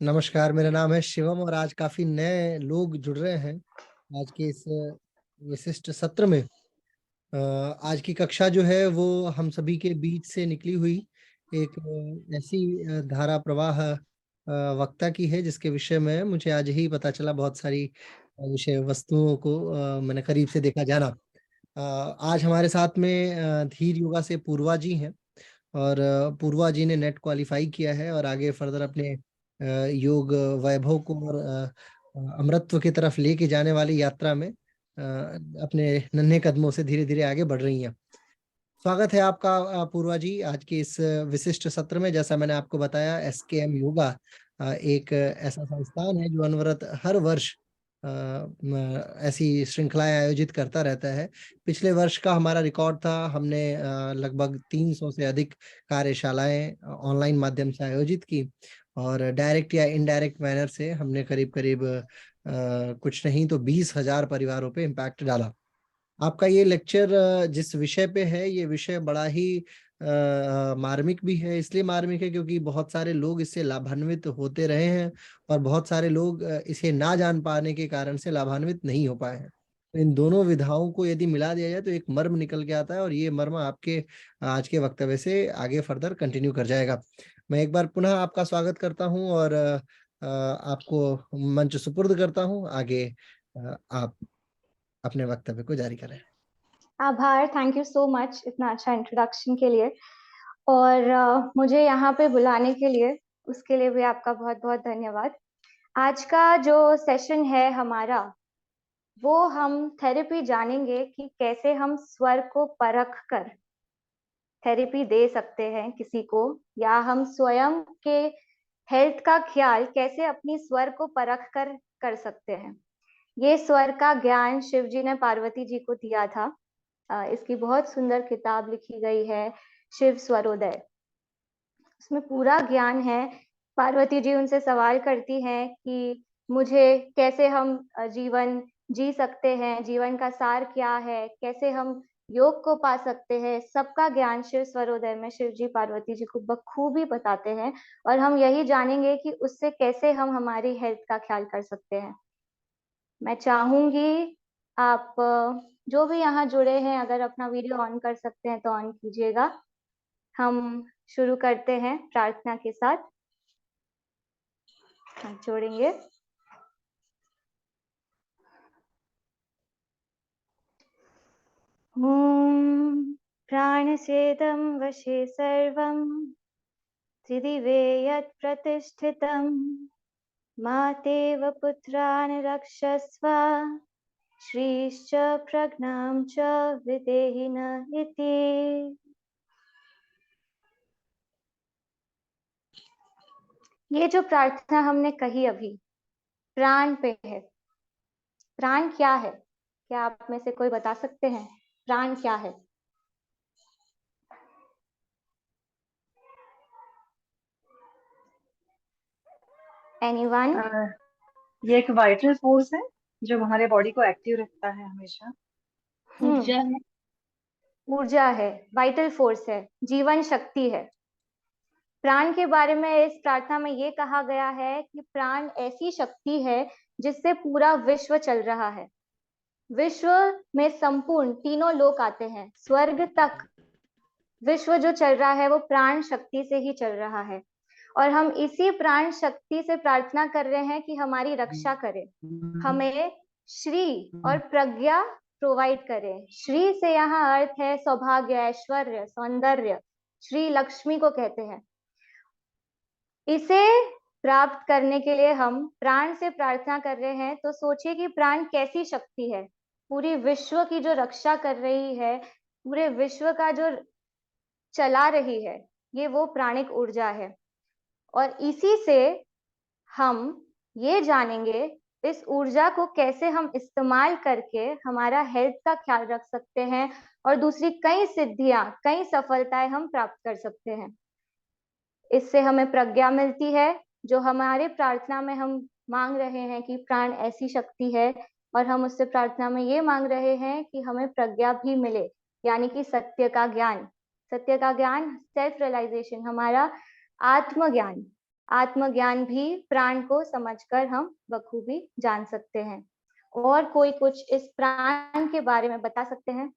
नमस्कार, मेरा नाम है शिवम और आज काफी नए लोग जुड़ रहे हैं आज के इस विशिष्ट सत्र में। आज की कक्षा जो है वो हम सभी के बीच से निकली हुई एक ऐसी धारा प्रवाह वक्ता की है जिसके विषय में मुझे आज ही पता चला। बहुत सारी विषय वस्तुओं को मैंने करीब से देखा जाना। आज हमारे साथ में धीर योगा से पूर्वा जी हैं और पूर्वा जी ने नेट क्वालिफाई किया है और आगे फर्दर अपने योग वैभव को और अमरत्व की तरफ लेके जाने वाली यात्रा में अपने नन्हे कदमों से धीरे धीरे आगे बढ़ रही हैं। स्वागत है आपका पूर्वा जी आज के इस विशिष्ट सत्र में। जैसा मैंने आपको बताया, एसकेएम योगा एक ऐसा संस्थान है जो अनवरत हर वर्ष ऐसी श्रृंखलाएं आयोजित करता रहता है। पिछले वर्ष का हमारा रिकॉर्ड था, हमने लगभग 300 से अधिक कार्यशालाएं ऑनलाइन माध्यम से आयोजित की और डायरेक्ट या इनडायरेक्ट मैनर से हमने करीब करीब कुछ नहीं तो 20,000 परिवारों पे इम्पैक्ट डाला। आपका ये लेक्चर जिस विषय पे है, ये विषय बड़ा ही मार्मिक भी है। इसलिए मार्मिक है क्योंकि बहुत सारे लोग इससे लाभान्वित होते रहे हैं और बहुत सारे लोग इसे ना जान पाने के कारण से लाभान्वित नहीं हो पाए हैं। तो इन दोनों विधाओं को यदि मिला दिया जाए तो एक मर्म निकल के आता है और ये मर्म आपके आज के वक्तव्य से आगे फर्दर कंटिन्यू कर जाएगा। मैं एक बार पुनः आपका स्वागत करता हूं और आपको मंच सुपुर्द करता हूं। आगे आप अपने वक्तव्य को जारी करें। आभार, थैंक यू सो मच इतना अच्छा इंट्रोडक्शन के लिए और मुझे यहाँ पे बुलाने के लिए, उसके लिए भी आपका बहुत बहुत धन्यवाद। आज का जो सेशन है हमारा, वो हम थेरेपी जानेंगे कि कैसे हम स्वर को परख कर थेरेपी दे सकते हैं किसी को, या हम स्वयं के हेल्थ का ख्याल कैसे अपनी स्वर को परख कर सकते हैं। ये स्वर का ज्ञान शिव जी ने पार्वती जी को दिया था। इसकी बहुत सुंदर किताब लिखी गई है, शिव स्वरोदय। उसमें पूरा ज्ञान है। पार्वती जी उनसे सवाल करती हैं कि मुझे कैसे हम जीवन जी सकते हैं, जीवन का सार क्या है, कैसे हम योग को पा सकते हैं। सबका ज्ञान शिव स्वरोदय में शिव जी पार्वती जी को बखूबी बताते हैं और हम यही जानेंगे कि उससे कैसे हम हमारी हेल्थ का ख्याल कर सकते हैं। मैं चाहूंगी आप जो भी यहाँ जुड़े हैं, अगर अपना वीडियो ऑन कर सकते हैं तो ऑन कीजिएगा। हम शुरू करते हैं प्रार्थना के साथ। हाथ जोड़ेंगे। ओम प्राणसेदं वशे सर्वं त्रिदिवे यत् प्रतिष्ठितं मातेव पुत्रान् रक्षस्व श्रीश्च प्रज्ञां च विदेहिन इति। ये जो प्रार्थना हमने कही अभी प्राण पे है। प्राण क्या है? क्या आप में से कोई बता सकते हैं प्राण क्या है? एनीवन? ये एक वाइटल फोर्स है जो हमारे बॉडी को एक्टिव रखता है हमेशा। ऊर्जा है। ऊर्जा है, वाइटल फोर्स है, जीवन शक्ति है। प्राण के बारे में इस प्रार्थना में ये कहा गया है कि प्राण ऐसी शक्ति है जिससे पूरा विश्व चल रहा है। विश्व में संपूर्ण तीनों लोक आते हैं, स्वर्ग तक विश्व जो चल रहा है वो प्राण शक्ति से ही चल रहा है। और हम इसी प्राण शक्ति से प्रार्थना कर रहे हैं कि हमारी रक्षा करे, हमें श्री और प्रज्ञा प्रोवाइड करें। श्री से यहाँ अर्थ है सौभाग्य, ऐश्वर्य, सौंदर्य। श्री लक्ष्मी को कहते हैं। इसे प्राप्त करने के लिए हम प्राण से प्रार्थना कर रहे हैं। तो सोचिए कि प्राण कैसी शक्ति है, पूरी विश्व की जो रक्षा कर रही है, पूरे विश्व का जो चला रही है, ये वो प्राणिक ऊर्जा है। और इसी से हम ये जानेंगे इस ऊर्जा को कैसे हम इस्तेमाल करके हमारा हेल्थ का ख्याल रख सकते हैं और दूसरी कई सिद्धियां, कई सफलताएं हम प्राप्त कर सकते हैं। इससे हमें प्रज्ञा मिलती है, जो हमारे प्रार्थना में हम मांग रहे हैं कि प्राण ऐसी शक्ति है, और हम उससे प्रार्थना में ये मांग रहे हैं कि हमें प्रज्ञा भी मिले, यानी कि सत्य का ज्ञान। सत्य का ज्ञान, सेल्फ रियलाइजेशन, हमारा आत्मज्ञान। आत्मज्ञान भी प्राण को समझकर हम बखूबी जान सकते हैं। और कोई कुछ इस प्राण के बारे में बता सकते हैं?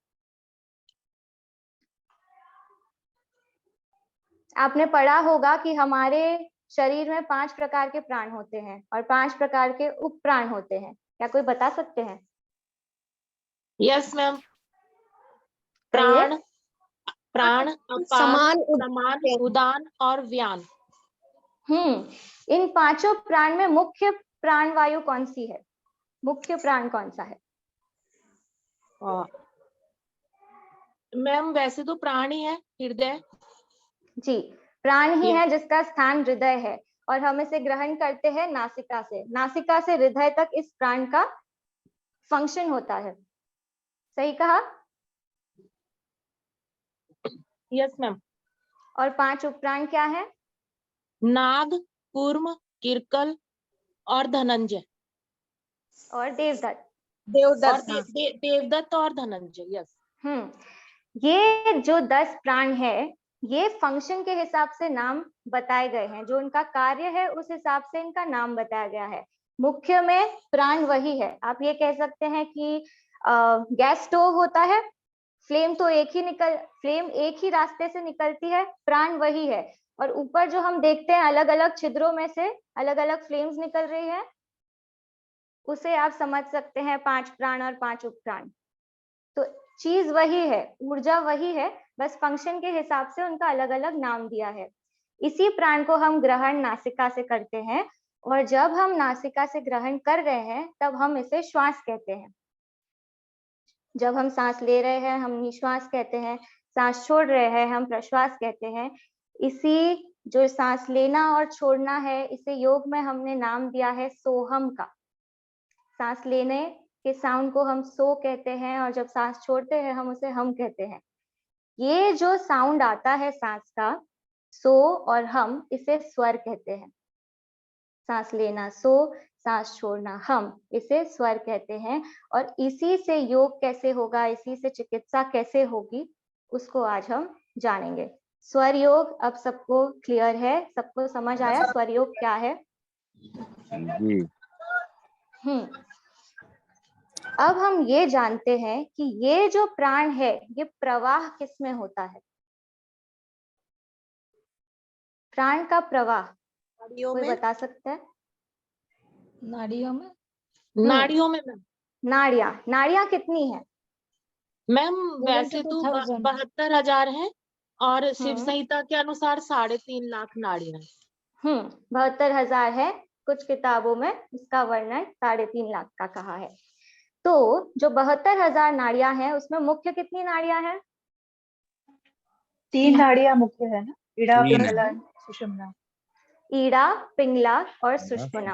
आपने पढ़ा होगा कि हमारे शरीर में 5 प्रकार के प्राण होते हैं और 5 प्रकार के उप प्राण होते हैं। क्या कोई बता सकते हैं? Yes ma'am. कहिए। प्राण, प्राण, अपान, समान, उदान और व्यान। इन पांचों प्राण में मुख्य प्राण वायु कौन सी है? मुख्य प्राण कौन सा है? मैम वैसे तो प्राण ही है, हृदय। जी, प्राण ही है जिसका स्थान हृदय है और हम इसे ग्रहण करते हैं नासिका से। नासिका से हृदय तक इस प्राण का फंक्शन होता है। सही कहा? Yes ma'am. और 5 उपप्राण क्या है? नाग, कूर्म, किरकल और धनंजय और देवदत्त। देवदत्त और देवदत्त और धनंजय। यस। ये जो 10 प्राण है, ये फंक्शन के हिसाब से नाम बताए गए हैं। जो उनका कार्य है उस हिसाब से इनका नाम बताया गया है। मुख्य में प्राण वही है। आप ये कह सकते हैं कि गैस स्टोव होता है, फ्लेम एक ही रास्ते से निकलती है, प्राण वही है। और ऊपर जो हम देखते हैं अलग अलग छिद्रों में से अलग अलग फ्लेम्स निकल रही है, उसे आप समझ सकते हैं 5 प्राण और 5 उपप्राण। तो चीज वही है, ऊर्जा वही है, बस फंक्शन के हिसाब से उनका अलग अलग नाम दिया है। इसी प्राण को हम ग्रहण नासिका से करते हैं और जब हम नासिका से ग्रहण कर रहे हैं तब हम इसे श्वास कहते हैं। जब हम सांस ले रहे हैं हम निश्वास कहते हैं, सांस छोड़ रहे हैं हम प्रश्वास कहते हैं। इसी जो सांस लेना और छोड़ना है, इसे योग में हमने नाम दिया है सोहम का। सांस लेने के साउंड को हम सो कहते हैं और जब सांस छोड़ते हैं हम उसे हम कहते हैं। ये जो साउंड आता है सांस का, सो और हम, इसे स्वर कहते हैं। सांस लेना सो, सांस छोड़ना हम, इसे स्वर कहते हैं। और इसी से योग कैसे होगा, इसी से चिकित्सा कैसे होगी, उसको आज हम जानेंगे। स्वर योग अब सबको क्लियर है? सबको समझ आया स्वर योग क्या है? जी। अब हम ये जानते हैं कि ये जो प्राण है ये प्रवाह किसमें होता है? प्राण का प्रवाह कोई बता सकता है? नाड़ियों में। नाड़ियों में मैम। नाड़ियां कितनी है? मैम वैसे तो 72,000 है और शिव संहिता के अनुसार 3.5 लाख नाड़ियां। 72,000 है, कुछ किताबों में इसका वर्णन 3.5 लाख का कहा है। तो जो 72,000 नाड़ियां हैं उसमें मुख्य कितनी नाड़ियां हैं? 3 नाड़ियां मुख्य है ना, इड़ा, पिंगला, सुषुम्ना। ईड़ा, पिंगला और सुषुम्ना।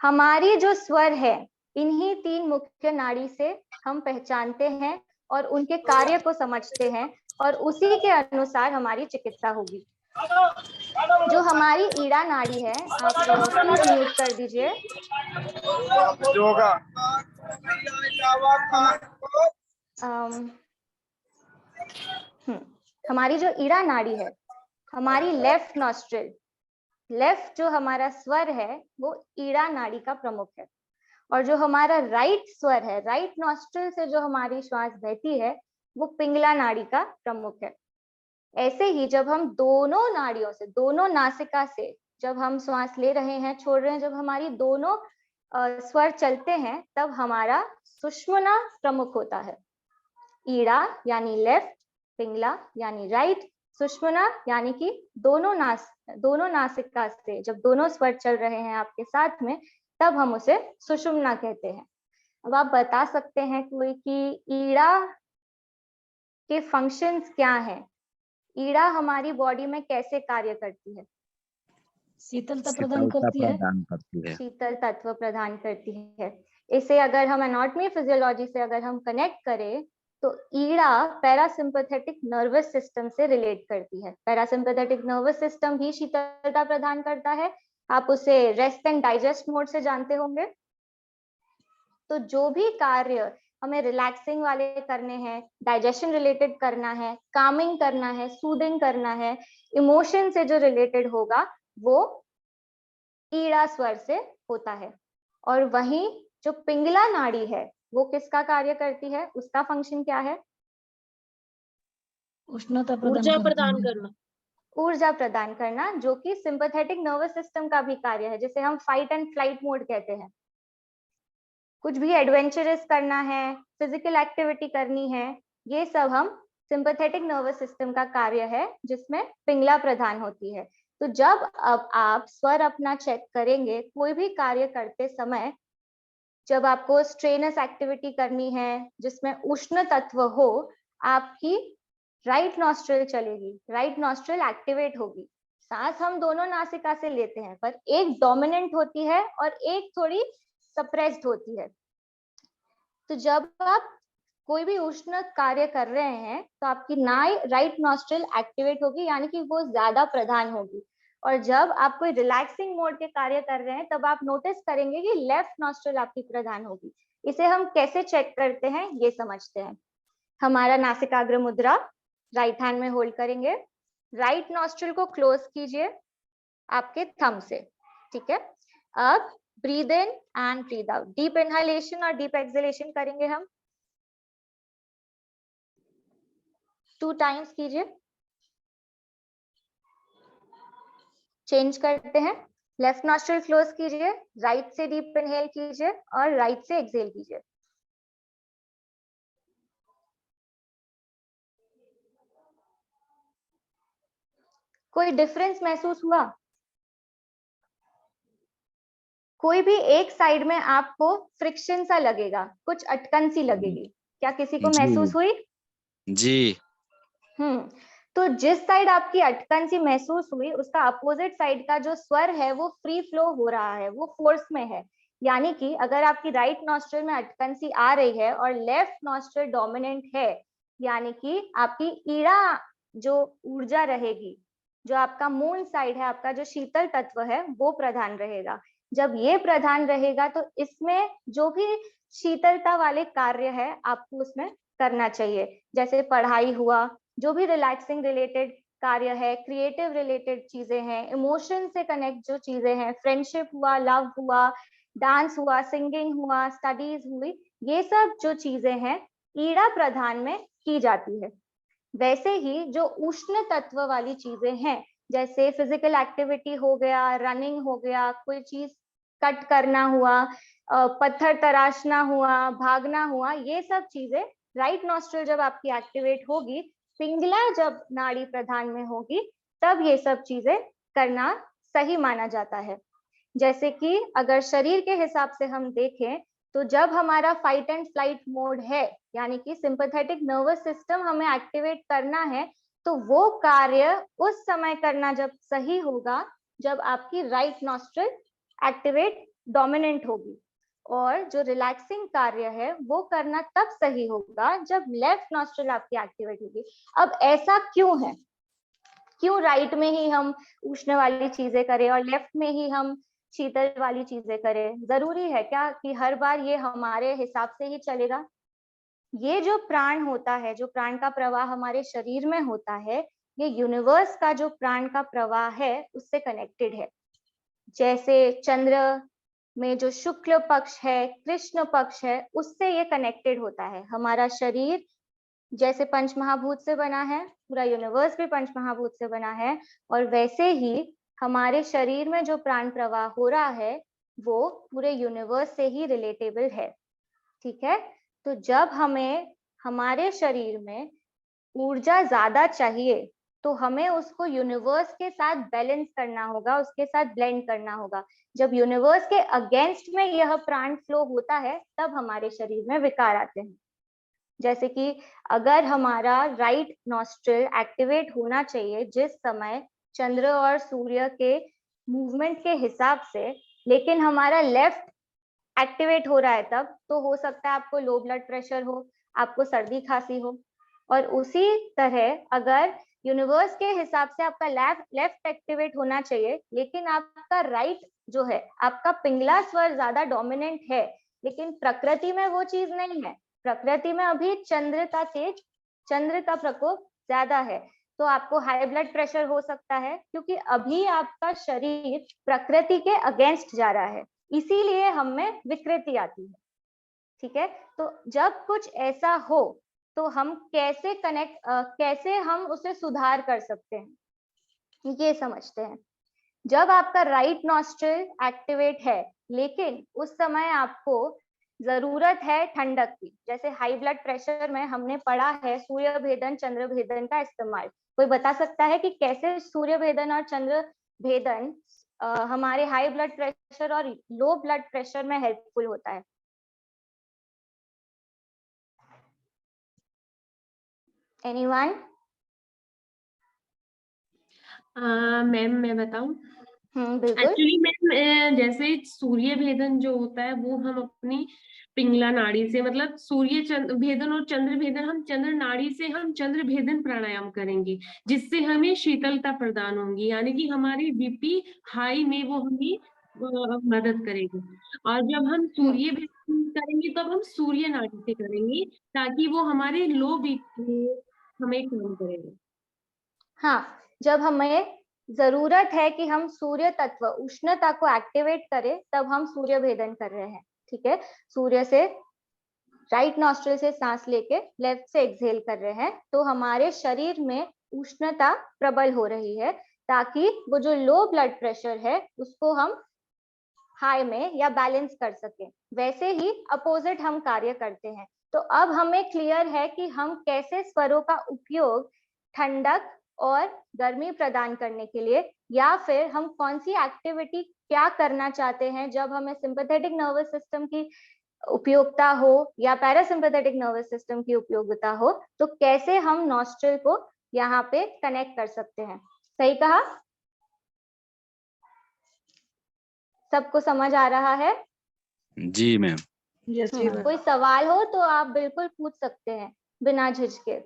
हमारी जो स्वर है इन्हीं 3 मुख्य नाड़ी से हम पहचानते हैं और उनके कार्य को समझते हैं और उसी के अनुसार हमारी चिकित्सा होगी। जो हमारी ईड़ा नाड़ी है, आप प्लीज म्यूट कर दीजिए। हमारी जो ईड़ा नाड़ी है, हमारी लेफ्ट नॉस्ट्रिल, लेफ्ट जो हमारा स्वर है वो ईड़ा नाड़ी का प्रमुख है। और जो हमारा राइट स्वर है, राइट नॉस्ट्रिल से जो हमारी श्वास बहती है, वो पिंगला नाड़ी का प्रमुख है। ऐसे ही जब हम दोनों नाड़ियों से, दोनों नासिका से जब हम श्वास ले रहे हैं, छोड़ रहे हैं, जब हमारी दोनों स्वर चलते हैं, तब हमारा सुषुम्ना प्रमुख होता है। ईड़ा यानी लेफ्ट, पिंगला यानी राइट, सुषुम्ना यानी कि दोनों नासिका से जब दोनों स्वर चल रहे हैं आपके साथ में, तब हम उसे सुषुम्ना कहते हैं। अब आप बता सकते हैं कोई कि ईड़ा के फंक्शंस क्या हैं? ईड़ा हमारी बॉडी में कैसे कार्य करती है? शीतलता प्रदान करती है। शीतल तत्व प्रदान करती है। इसे अगर हम एनाटॉमी फिजियोलॉजी से अगर हम कनेक्ट करें तो ईड़ा पैरासिम्पैथेटिक नर्वस सिस्टम से रिलेट करती है। पैरासिम्पैथेटिक नर्वस सिस्टम भी शीतलता प्रदान करता है। आप उसे रेस्ट एंड डाइजेस्ट मोड से जानते होंगे। तो जो भी कार्य हमें रिलैक्सिंग वाले करने हैं, डाइजेशन रिलेटेड करना है, कामिंग करना है, सूदिंग करना है, इमोशन से जो रिलेटेड होगा, वो ईड़ा स्वर से होता है। और वहीं जो पिंगला नाड़ी है वो किसका कार्य करती है, उसका फंक्शन क्या है? ऊर्जा प्रदान करना। ऊर्जा प्रदान करना, जो कि सिंपैथेटिक नर्वस सिस्टम का भी कार्य है, जिसे हम फाइट एंड फ्लाइट मोड कहते हैं। कुछ भी एडवेंचरस करना है, फिजिकल एक्टिविटी करनी है, ये सब हम सिंपैथेटिक नर्वस सिस्टम का कार्य है, जिसमें पिंगला प्रदान होती है। तो जब अब आप स्वर अपना चेक करेंगे कोई भी कार्य करते समय, जब आपको स्ट्रेनस एक्टिविटी करनी है जिसमें उष्ण तत्व हो, आपकी राइट नॉस्ट्रल चलेगी, राइट नॉस्ट्रल एक्टिवेट होगी। सांस हम दोनों नासिका से लेते हैं, पर एक डोमिनेंट होती है और एक थोड़ी सप्रेस्ड होती है। तो जब आप कोई भी उष्ण कार्य कर रहे हैं तो आपकी नाई राइट नॉस्ट्रल एक्टिवेट होगी, यानी कि वो ज्यादा प्रधान होगी। और जब आप कोई रिलैक्सिंग मोड के कार्य कर रहे हैं तब आप नोटिस करेंगे कि लेफ्ट नॉस्ट्रल आपकी प्रधान होगी। इसे हम कैसे चेक करते हैं ये समझते हैं। हमारा नासिकाग्र मुद्रा राइट हैंड में होल्ड करेंगे, राइट नॉस्ट्रल को क्लोज कीजिए आपके थंब से, ठीक है। अब breathe in and breathe out, deep inhalation और डीप एक्सहेलेशन करेंगे हम 2 टाइम्स कीजिए। चेंज करते हैं, लेफ्ट नॉस्ट्रल क्लोज कीजिए, राइट से डीप इनहेल कीजिए और राइट से एक्सहेल कीजिए। कोई डिफरेंस महसूस हुआ? कोई भी एक साइड में आपको फ्रिक्शन सा लगेगा, कुछ अटकन सी लगेगी, क्या किसी को महसूस हुई? जी। तो जिस साइड आपकी अटकन सी महसूस हुई उसका अपोजिट साइड का जो स्वर है वो फ्री फ्लो हो रहा है, वो फोर्स में है। यानी कि अगर आपकी राइट नॉस्ट्रल में अटकन सी आ रही है और लेफ्ट नॉस्ट्रल डोमिनेंट है, यानी कि आपकी ईड़ा जो ऊर्जा रहेगी, जो आपका मून साइड है, आपका जो शीतल तत्व है वो प्रधान रहेगा। जब ये प्रधान रहेगा तो इसमें जो भी शीतलता वाले कार्य है आपको उसमें करना चाहिए, जैसे पढ़ाई हुआ, जो भी रिलैक्सिंग रिलेटेड कार्य है, क्रिएटिव रिलेटेड चीजें हैं, इमोशन से कनेक्ट जो चीजें हैं, फ्रेंडशिप हुआ, लव हुआ, डांस हुआ, सिंगिंग हुआ, स्टडीज हुई, ये सब जो चीजें हैं ईड़ा प्रधान में की जाती है। वैसे ही जो उष्ण तत्व वाली चीजें हैं, जैसे फिजिकल एक्टिविटी हो गया, रनिंग हो गया, कोई चीज कट करना हुआ, पत्थर तराशना हुआ, भागना हुआ, ये सब चीजें राइट नॉस्ट्रल जब आपकी एक्टिवेट होगी, पिंगला जब नाड़ी प्रधान में होगी, तब ये सब चीजें करना सही माना जाता है। जैसे कि अगर शरीर के हिसाब से हम देखें तो जब हमारा फाइट एंड फ्लाइट मोड है, यानी कि सिंपैथेटिक नर्वस सिस्टम हमें एक्टिवेट करना है, तो वो कार्य उस समय करना जब सही होगा जब आपकी राइट नॉस्ट्रल एक्टिवेट डोमिनेंट होगी, और जो रिलैक्सिंग कार्य है वो करना तब सही होगा जब लेफ्ट नॉस्ट्रल आपकी एक्टिवेट होगी। अब ऐसा क्यों है, क्यों राइट में ही हम उष्ण वाली चीजें करें और लेफ्ट में ही हम शीतल वाली चीजें करें? जरूरी है क्या कि हर बार ये हमारे हिसाब से ही चलेगा? ये जो प्राण होता है, जो प्राण का प्रवाह हमारे शरीर में होता है, ये यूनिवर्स का जो प्राण का प्रवाह है उससे कनेक्टेड है। जैसे चंद्र में जो शुक्ल पक्ष है, कृष्ण पक्ष है, उससे ये कनेक्टेड होता है। हमारा शरीर जैसे पंच महाभूत से बना है, पूरा यूनिवर्स भी पंच महाभूत से बना है, और वैसे ही हमारे शरीर में जो प्राण प्रवाह हो रहा है वो पूरे यूनिवर्स से ही रिलेटेबल है, ठीक है। तो जब हमें हमारे शरीर में ऊर्जा ज्यादा चाहिए तो हमें उसको यूनिवर्स के साथ बैलेंस करना होगा, उसके साथ ब्लेंड करना होगा। जब यूनिवर्स के अगेंस्ट में यह प्राण फ्लो होता है तब हमारे शरीर में विकार आते हैं। जैसे कि अगर हमारा राइट नॉस्ट्रल एक्टिवेट होना चाहिए जिस समय चंद्र और सूर्य के मूवमेंट के हिसाब से, लेकिन हमारा लेफ्ट एक्टिवेट हो रहा है तब, तो हो सकता है आपको लो ब्लड प्रेशर हो, आपको सर्दी खांसी हो। और उसी तरह अगर यूनिवर्स के हिसाब से आपका लेफ्ट एक्टिवेट होना चाहिए, लेकिन आपका राइट जो है, आपका पिंगला स्वर ज्यादा डोमिनेंट है, लेकिन प्रकृति में वो चीज नहीं है, प्रकृति में अभी चंद्र का प्रकोप ज्यादा है, तो आपको हाई ब्लड प्रेशर हो सकता है, क्योंकि अभी आपका शरीर प्रकृति के अगेंस्ट जा रहा है, इसीलिए हम में विकृति आती है। ठीक है, तो जब कुछ ऐसा हो तो हम कैसे हम उसे सुधार कर सकते हैं, ये समझते हैं। जब आपका राइट नॉस्ट्रिल एक्टिवेट है, लेकिन उस समय आपको जरूरत है ठंडक की, जैसे हाई ब्लड प्रेशर में हमने पढ़ा है सूर्य भेदन चंद्र भेदन का इस्तेमाल। कोई बता सकता है कि कैसे सूर्य भेदन और चंद्र भेदन हमारे हाई ब्लड प्रेशर और लो ब्लड प्रेशर में हेल्पफुल होता है? एनीवन? मैम मैं बताऊं? बिल्कुल। एक्चुअली मैम जैसे सूर्य भेदन जो होता है वो हम अपनी पिंगला नाड़ी से, मतलब सूर्य भेदन और चंद्र भेदन, हम चंद्र नाड़ी से हम चंद्र भेदन प्राणायाम करेंगे, जिससे हमें शीतलता प्रदान होगी, यानी कि हमारी बीपी हाई में वो हमें मदद करेगी। और जब हम सूर्य भेदन करेंगे तब हम सूर्य नाड़ी से करेंगे, ताकि वो हमारे लो बीपी हमें कम करेगा। हाँ, जब हमें जरूरत है कि हम सूर्य तत्व उष्णता को एक्टिवेट करें, तब हम सूर्य भेदन कर रहे हैं। ठीक है, सूर्य से राइट नॉस्ट्रिल से सांस लेके लेफ्ट से एक्सहेल कर रहे हैं, तो हमारे शरीर में उष्णता प्रबल हो रही है, ताकि वो जो लो ब्लड प्रेशर है उसको हम हाई में या बैलेंस कर सके। वैसे ही अपोजिट हम कार्य करते हैं। तो अब हमें क्लियर है कि हम कैसे स्वरों का उपयोग ठंडक और गर्मी प्रदान करने के लिए, या फिर हम कौन सी एक्टिविटी क्या करना चाहते हैं जब हमें सिंपैथेटिक नर्वस सिस्टम की उपयोगिता हो या पैरासिम्पैथेटिक नर्वस सिस्टम की उपयोगिता हो, तो कैसे हम नॉस्ट्रिल को यहाँ पे कनेक्ट कर सकते हैं। सही कहा? सबको समझ आ रहा है? जी मैम। यस जी मैम। कोई सवाल हो तो आप बिल्कुल पूछ सकते हैं बिना झिझके।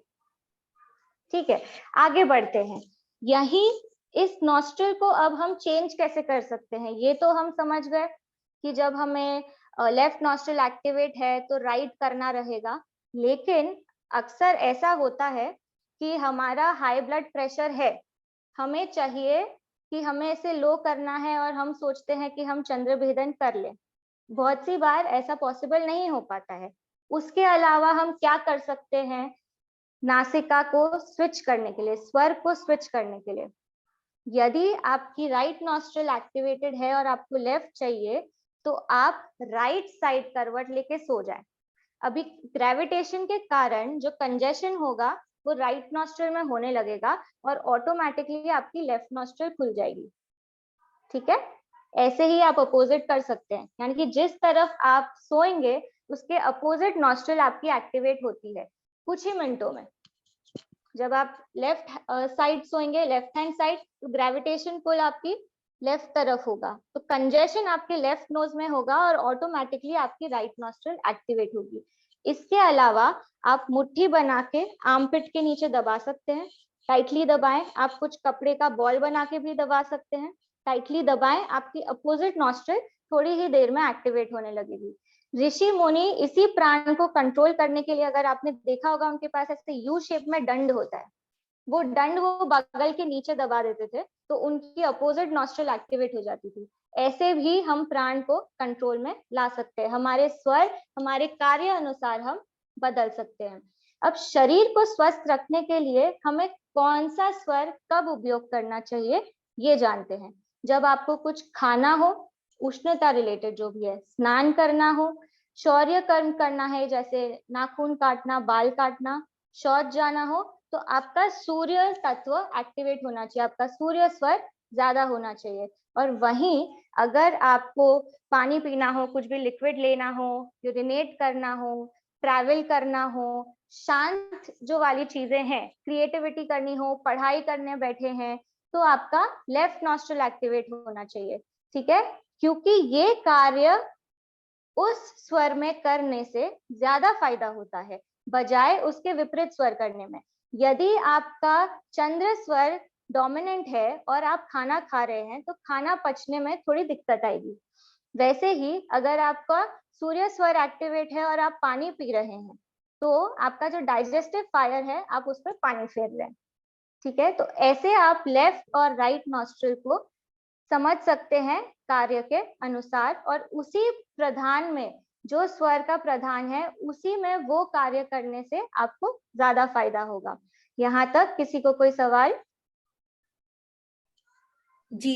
ठीक है, आगे बढ़ते हैं। यही इस नॉस्ट्रिल को अब हम चेंज कैसे कर सकते हैं, ये तो हम समझ गए कि जब हमें लेफ्ट नॉस्ट्रिल एक्टिवेट है तो राइट करना रहेगा। लेकिन अक्सर ऐसा होता है कि हमारा हाई ब्लड प्रेशर है, हमें चाहिए कि हमें इसे लो करना है, और हम सोचते हैं कि हम चंद्र भेदन कर लें। बहुत सी बार ऐसा पॉसिबल नहीं हो पाता है। उसके अलावा हम क्या कर सकते हैं, नासिका को स्विच करने के लिए, स्वर को स्विच करने के लिए। यदि आपकी राइट नॉस्ट्रिल एक्टिवेटेड है और आपको लेफ्ट चाहिए, तो आप राइट साइड करवट लेके सो जाएं। अभी ग्रेविटेशन के कारण जो कंजेशन होगा वो राइट नॉस्ट्रिल में होने लगेगा और ऑटोमेटिकली आपकी लेफ्ट नॉस्ट्रिल खुल जाएगी। ठीक है, ऐसे ही आप अपोजिट कर सकते हैं, यानी कि जिस तरफ आप सोएंगे उसके अपोजिट नॉस्ट्रिल आपकी एक्टिवेट होती है कुछ ही मिनटों में। जब आप लेफ्ट साइड सोएंगे, लेफ्ट हैंड साइड, तो ग्रेविटेशन पुल आपकी लेफ्ट तरफ होगा, तो कंजेशन आपके लेफ्ट नोज में होगा और ऑटोमेटिकली आपकी राइट नॉस्ट्रिल एक्टिवेट होगी। इसके अलावा आप मुट्ठी बना के आर्मपिट के नीचे दबा सकते हैं, टाइटली दबाएं। आप कुछ कपड़े का बॉल बना के भी दबा सकते हैं, टाइटली दबाएं। आपकी अपोजिट नॉस्ट्रिल थोड़ी ही देर में एक्टिवेट होने लगेगी। ऋषि मुनि इसी प्राण को कंट्रोल करने के लिए, अगर आपने देखा होगा, उनके पास ऐसे यू शेप में दंड होता है, वो दंड वो बगल के नीचे दबा देते थे, तो उनकी अपोजिट नॉस्ट्रिल एक्टिवेट हो जाती थी। ऐसे भी हम प्राण को कंट्रोल में ला सकते हैं। हमारे स्वर हमारे कार्य अनुसार हम बदल सकते हैं। अब शरीर को स्वस्थ रखने के लिए हमें कौन सा स्वर कब उपयोग करना चाहिए, ये जानते हैं। जब आपको कुछ खाना हो, उष्णता रिलेटेड जो भी है, स्नान करना हो, शौर्य कर्म करना है जैसे नाखून काटना, बाल काटना, शौच जाना हो, तो आपका सूर्य तत्व एक्टिवेट होना चाहिए, आपका सूर्य स्वर ज्यादा होना चाहिए। और वहीं अगर आपको पानी पीना हो, कुछ भी लिक्विड लेना हो, यूरिनेट करना हो, ट्रैवल करना हो, शांत जो वाली चीजें हैं, क्रिएटिविटी करनी हो, पढ़ाई करने बैठे हैं, तो आपका लेफ्ट नॉस्ट्रिल एक्टिवेट होना चाहिए। ठीक है, क्योंकि ये कार्य उस स्वर में करने से ज्यादा फायदा होता है बजाय उसके विपरीत स्वर करने में। यदि आपका चंद्र स्वर डोमिनेंट है और आप खाना खा रहे हैं, तो खाना पचने में थोड़ी दिक्कत आएगी। वैसे ही अगर आपका सूर्य स्वर एक्टिवेट है और आप पानी पी रहे हैं, तो आपका जो डाइजेस्टिव फायर है, आप उस पर पानी फेर रहे हैं। ठीक है, तो ऐसे आप लेफ्ट और राइट नॉस्ट्रिल को समझ सकते हैं कार्य के अनुसार, और उसी प्रधान में, जो स्वर का प्रधान है, उसी में वो कार्य करने से आपको ज्यादा फायदा होगा। यहाँ तक किसी को कोई सवाल? जी,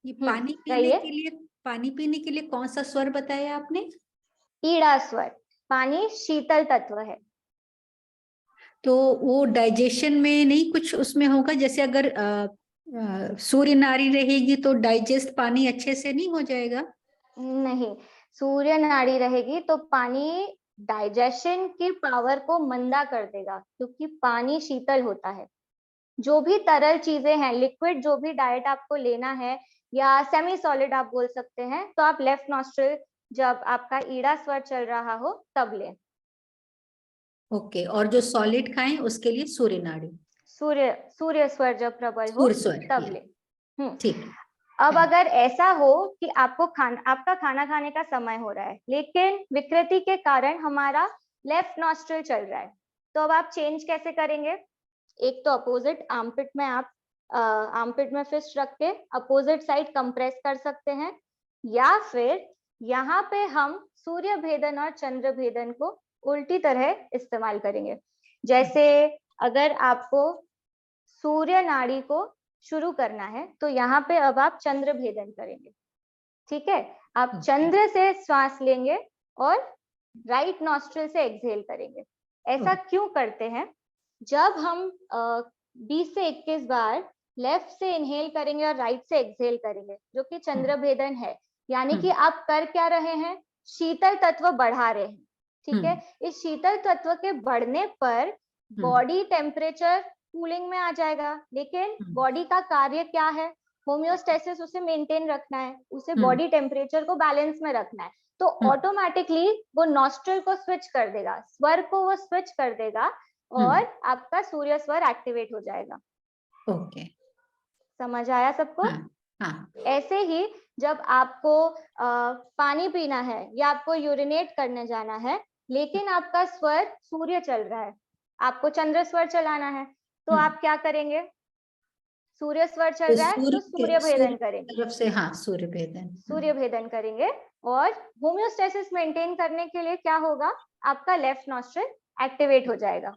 ये पानी पीने के लिए कौन सा स्वर बताया आपने? ईड़ा स्वर। पानी शीतल तत्व है। तो वो डाइजेशन में नहीं कुछ उसमें होगा? जैसे अगर सूर्य नाड़ी रहेगी तो डाइजेस्ट पानी अच्छे से नहीं हो जाएगा? नहीं, सूर्य नाड़ी रहेगी तो पानी डाइजेशन की पावर को मंदा कर देगा, क्योंकि पानी शीतल होता है। जो भी तरल चीजें हैं, लिक्विड जो भी डाइट आपको लेना है, या सेमी सॉलिड आप बोल सकते हैं, तो आप लेफ्ट नॉस्ट्रिल जब आपका ईड़ा स्वर चल रहा हो तब लें। ओके, और जो सॉलिड खाएं उसके लिए सूर्य नाड़ी, सूर्य स्वर जब प्रबल हो तब ले। ठीक। अब अगर ऐसा हो कि आपका खाना खाने का समय हो रहा है, लेकिन विकृति के कारण हमारा लेफ्ट नॉस्ट्रिल चल रहा है, तो अब आप चेंज कैसे करेंगे? एक तो अपोजिट आर्मपिट में आप आर्मपिट में फिस्ट रख के अपोजिट साइड कंप्रेस कर सकते हैं, या फिर यहाँ पे हम सूर्य भेदन और चंद्र भेदन को उल्टी तरह इस्तेमाल करेंगे। जैसे अगर आपको सूर्य नाड़ी को शुरू करना है तो यहाँ पे अब आप चंद्र भेदन करेंगे। ठीक है, आप चंद्र से श्वास लेंगे और राइट नॉस्ट्रिल से एक्सहेल करेंगे। ऐसा क्यों करते हैं? जब हम 20 से 21 बार लेफ्ट से इनहेल करेंगे और राइट से एक्सहेल करेंगे, जो कि चंद्र भेदन है, यानी कि आप कर क्या रहे हैं? शीतल तत्व बढ़ा रहे हैं। ठीक है, इस शीतल तत्व के बढ़ने पर बॉडी टेम्परेचर कूलिंग में आ जाएगा, लेकिन बॉडी का कार्य क्या है? होम्योस्टेसिस, उसे मेंटेन रखना है, उसे बॉडी टेम्परेचर को बैलेंस में रखना है। तो ऑटोमेटिकली वो नॉस्ट्रिल को स्विच कर देगा, स्वर को वो स्विच कर देगा, और आपका सूर्य स्वर एक्टिवेट हो जाएगा। ओके, समझ आया सबको? हाँ। ऐसे ही जब आपको पानी पीना है या आपको यूरिनेट करने जाना है, लेकिन आपका स्वर सूर्य चल रहा है, आपको चंद्र स्वर चलाना है, तो आप क्या करेंगे? सूर्य स्वर चल रहा है तो सूर्य भेदन करेंगे, तरफ से, हाँ, सूर्य भेदन करेंगे। और होम्योस्टेसिस मेंटेन करने के लिए क्या होगा? आपका लेफ्ट नॉस्ट्रिल एक्टिवेट हो जाएगा।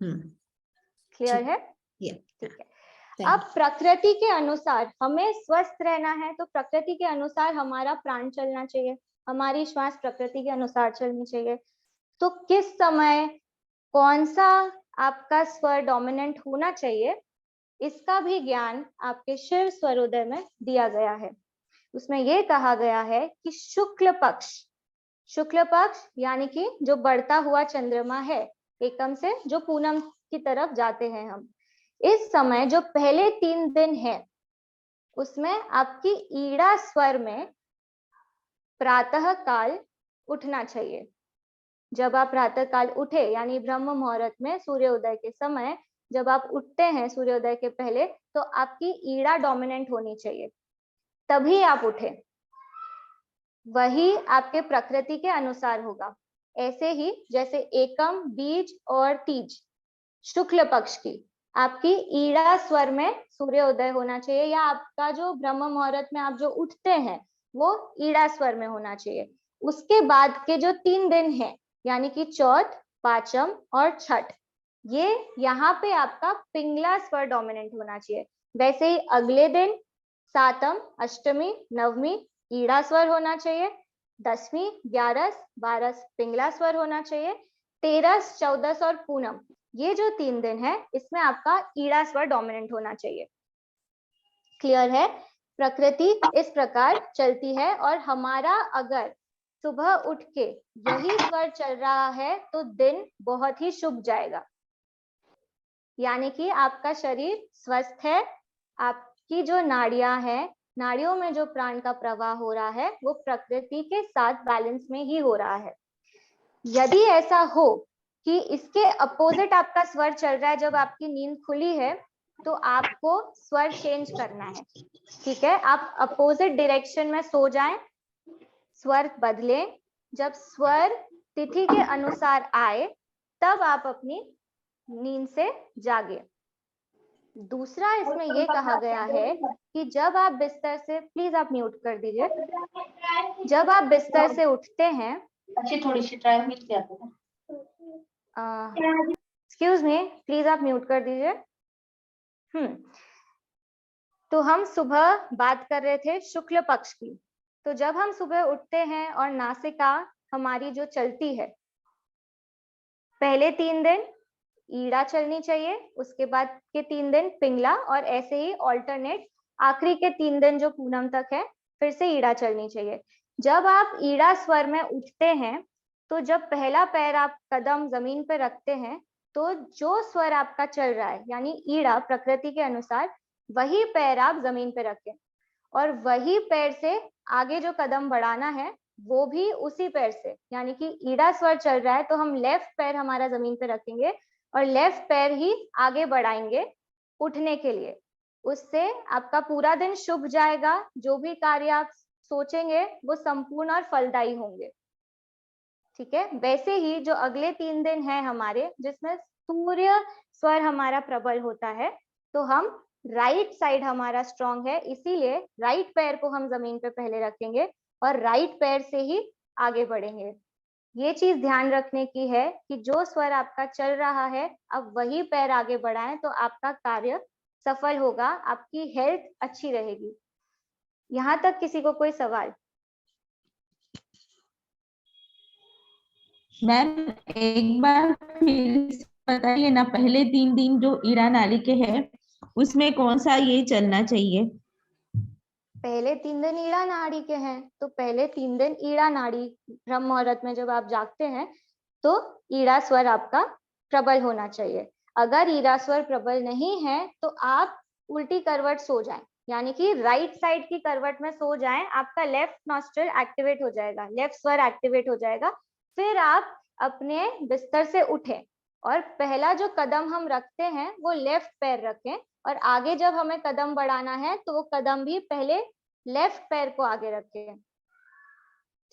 क्लियर है? ठीक है। अब प्रकृति के अनुसार हमें स्वस्थ रहना है, तो प्रकृति के अनुसार हमारा प्राण चलना चाहिए, हमारी श्वास प्रकृति के अनुसार चलनी चाहिए। तो किस समय कौन सा आपका स्वर डोमिनेंट होना चाहिए, इसका भी ज्ञान आपके शिव स्वरोदय में दिया गया है। उसमें यह कहा गया है कि शुक्ल पक्ष यानी कि जो बढ़ता हुआ चंद्रमा है एकम से, जो पूनम की तरफ जाते हैं हम, इस समय जो पहले 3 दिन है, उसमें आपकी ईड़ा स्वर में प्रातः काल उठना चाहिए। जब आप प्रातः काल उठे, यानी ब्रह्म मुहूर्त में सूर्योदय के समय जब आप उठते हैं सूर्योदय के पहले, तो आपकी ईड़ा डोमिनेंट होनी चाहिए, तभी आप उठे। वही आपके प्रकृति के अनुसार होगा। ऐसे ही जैसे एकम, बीज और तीज शुक्ल पक्ष की आपकी ईड़ा स्वर में सूर्योदय होना चाहिए, या आपका जो ब्रह्म मुहूर्त में आप जो उठते हैं वो ईड़ा स्वर में होना चाहिए। उसके बाद के जो 3 दिन है, यानी कि चौथ, पाचम और छठ, ये यहाँ पे आपका पिंगला स्वर डोमिनेंट होना चाहिए। वैसे ही अगले दिन सातम, अष्टमी, नवमी ईड़ा स्वर होना चाहिए, 10वीं, 11th, 12th पिंगला स्वर होना चाहिए, 13th, 14th और पूनम, ये जो 3 दिन है इसमें आपका ईड़ा स्वर डोमिनेंट होना चाहिए। क्लियर है? प्रकृति इस प्रकार चलती है, और हमारा अगर सुबह उठ के यही स्वर चल रहा है तो दिन बहुत ही शुभ जाएगा, यानी कि आपका शरीर स्वस्थ है, आपकी जो नाड़ियां हैं, नाड़ियों में जो प्राण का प्रवाह हो रहा है वो प्रकृति के साथ बैलेंस में ही हो रहा है। यदि ऐसा हो कि इसके अपोजिट आपका स्वर चल रहा है, जब आपकी नींद खुली है, तो आपको स्वर चेंज करना है। ठीक है, आप अपोजिट डायरेक्शन में सो जाएं, स्वर बदलें। जब स्वर तिथि के अनुसार आए तब आप अपनी नींद से जागे। दूसरा इसमें ये कहा गया है कि जब आप बिस्तर से, प्लीज आप म्यूट कर दीजिए, जब आप बिस्तर से उठते हैं, थोड़ी सी ट्राई मिल जाती है। एक्सक्यूज मी, प्लीज आप म्यूट कर दीजिए। तो हम सुबह बात कर रहे थे शुक्ल पक्ष की। तो जब हम सुबह उठते हैं और नासिका हमारी जो चलती है, पहले 3 दिन ईड़ा चलनी चाहिए, उसके बाद के 3 दिन पिंगला, और ऐसे ही ऑल्टरनेट आखिरी के 3 दिन जो पूनम तक है फिर से ईड़ा चलनी चाहिए। जब आप ईड़ा स्वर में उठते हैं तो जब पहला पैर आप कदम जमीन पर रखते हैं तो जो स्वर आपका चल रहा है यानी ईड़ा प्रकृति के अनुसार, वही पैर आप जमीन पे रखें, और वही पैर से आगे जो कदम बढ़ाना है वो भी उसी पैर से, यानी कि ईड़ा स्वर चल रहा है तो हम लेफ्ट पैर हमारा जमीन पे रखेंगे और लेफ्ट पैर ही आगे बढ़ाएंगे उठने के लिए। उससे आपका पूरा दिन शुभ जाएगा, जो भी कार्य आप सोचेंगे वो संपूर्ण और फलदायी होंगे। ठीक है, वैसे ही जो अगले 3 दिन है हमारे, जिसमें सूर्य स्वर हमारा प्रबल होता है, तो हम राइट साइड हमारा स्ट्रांग है, इसीलिए राइट पैर को हम जमीन पे पहले रखेंगे और राइट पैर से ही आगे बढ़ेंगे। ये चीज ध्यान रखने की है कि जो स्वर आपका चल रहा है अब वही पैर आगे बढ़ाएं तो आपका कार्य सफल होगा, आपकी हेल्थ अच्छी रहेगी। यहाँ तक किसी को कोई सवाल? मैम एक बार फिर बताइए ना, पहले 3 दिन जो ईड़ा नाड़ी के है उसमें कौन सा ये चलना चाहिए? पहले 3 दिन ईड़ा नाड़ी के हैं तो पहले 3 दिन ईड़ा नाड़ी, ब्रह्म मुहूर्त में जब आप जागते हैं तो ईड़ा स्वर आपका प्रबल होना चाहिए। अगर ईड़ा स्वर प्रबल नहीं है तो आप उल्टी करवट सो जाएं, यानी कि राइट साइड की करवट में सो जाएं, आपका लेफ्ट नॉस्ट्रिल एक्टिवेट हो जाएगा, लेफ्ट स्वर एक्टिवेट हो जाएगा। फिर आप अपने बिस्तर से उठें और पहला जो कदम हम रखते हैं वो लेफ्ट पैर रखें, और आगे जब हमें कदम बढ़ाना है तो वो कदम भी पहले लेफ्ट पैर को आगे रखें।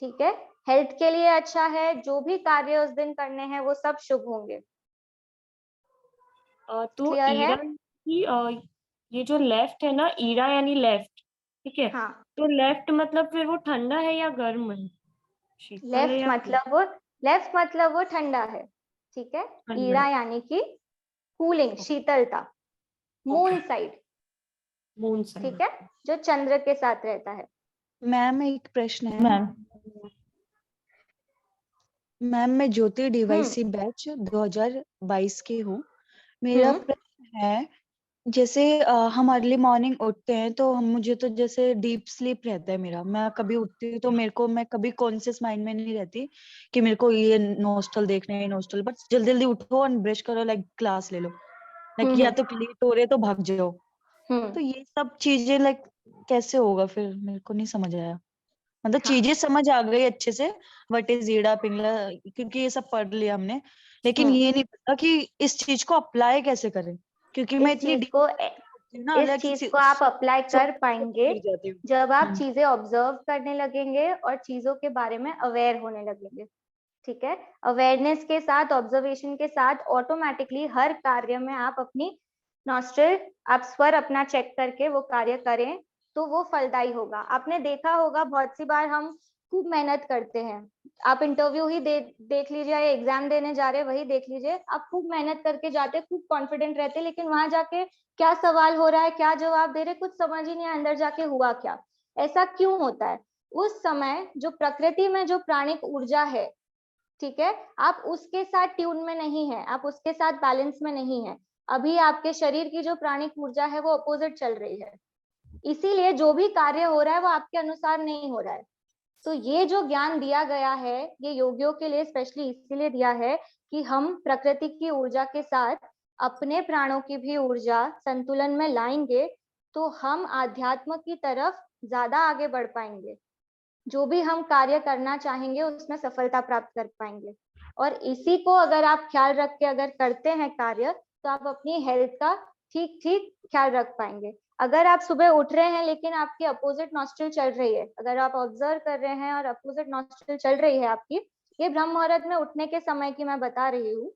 ठीक है, हेल्थ के लिए अच्छा है, जो भी कार्य उस दिन करने हैं वो सब शुभ होंगे। तो क्लियर है? ईड़ा की ये जो लेफ्ट है ना, ईड़ा यानी लेफ्ट, ठीक है? हाँ, तो लेफ्ट मतलब फिर वो ठंडा है या गर्म है? शीतल है या लेफ्ट मतलब वो ठंडा है। ठीक है, ईड़ा यानी कि कूलिंग, शीतलता, मून साइड। मून साइड, ठीक है, जो चंद्र के साथ रहता है। मैम एक प्रश्न है। मैम मैं ज्योति डीवाईसी बैच 2022 की हूँ। मेरा प्रश्न है, जैसे हम अर्ली मॉर्निंग उठते हैं तो मुझे तो जैसे डीप स्लीप रहता है मेरा, मैं कभी उठती हूँ तो मैं कभी कॉन्शियस माइंड में नहीं रहती कि मेरे को ये नोस्टल देखना है, नोस्टल, बस जल्दी जल्दी उठो और ब्रश करो, लाइक क्लास ले लो, लाइक या तो लेट हो रहे तो भाग जाओ। तो ये सब चीजें लाइक कैसे होगा फिर, मेरे को नहीं समझ आया। मतलब चीजें समझ आ गई अच्छे से, व्हाट इज ईड़ा पिंगला, क्योंकि ये सब पढ़ लिया हमने, लेकिन ये नहीं पता कि इस चीज को अप्लाई कैसे करें, क्योंकि मैं इतनी इस चीज को आप अप्लाई कर पाएंगे जब आप चीजें ऑब्जर्व करने लगेंगे और चीजों के बारे में अवेयर होने लगेंगे। ठीक है, अवेयरनेस के साथ, ऑब्जर्वेशन के साथ ऑटोमेटिकली हर कार्य में आप अपनी नॉस्ट्रिल, आप स्वर अपना चेक करके वो कार्य करें तो वो फलदायी होगा। आपने देखा होगा बहुत सी बार हम खूब मेहनत करते हैं, आप इंटरव्यू ही देख लीजिए या एग्जाम देने जा रहे हैं वही देख लीजिए, आप खूब मेहनत करके जाते, खूब कॉन्फिडेंट रहते, लेकिन वहां जाके क्या सवाल हो रहा है, क्या जवाब दे रहे, कुछ समझ ही नहीं अंदर जाके हुआ क्या। ऐसा क्यों होता है? उस समय जो प्रकृति में जो प्राणिक ऊर्जा है, ठीक है, आप उसके साथ ट्यून में नहीं है, आप उसके साथ बैलेंस में नहीं है। अभी आपके शरीर की जो प्राणिक ऊर्जा है वो अपोजिट चल रही है, इसीलिए जो भी कार्य हो रहा है वो आपके अनुसार नहीं हो रहा है। तो ये जो ज्ञान दिया गया है ये योगियों के लिए स्पेशली इसीलिए दिया है कि हम प्रकृति की ऊर्जा के साथ अपने प्राणों की भी ऊर्जा संतुलन में लाएंगे तो हम आध्यात्म की तरफ ज्यादा आगे बढ़ पाएंगे, जो भी हम कार्य करना चाहेंगे उसमें सफलता प्राप्त कर पाएंगे। और इसी को अगर आप ख्याल रख के अगर करते हैं कार्य तो आप अपनी हेल्थ का ठीक ठीक ख्याल रख पाएंगे। अगर आप सुबह उठ रहे हैं लेकिन आपकी अपोजिट नॉस्ट्रिल चल रही है, अगर आप ऑब्जर्व कर रहे हैं और अपोजिट नॉस्ट्रिल चल रही है आपकी, ये ब्रह्म मुहूर्त में उठने के समय की मैं बता रही हूँ,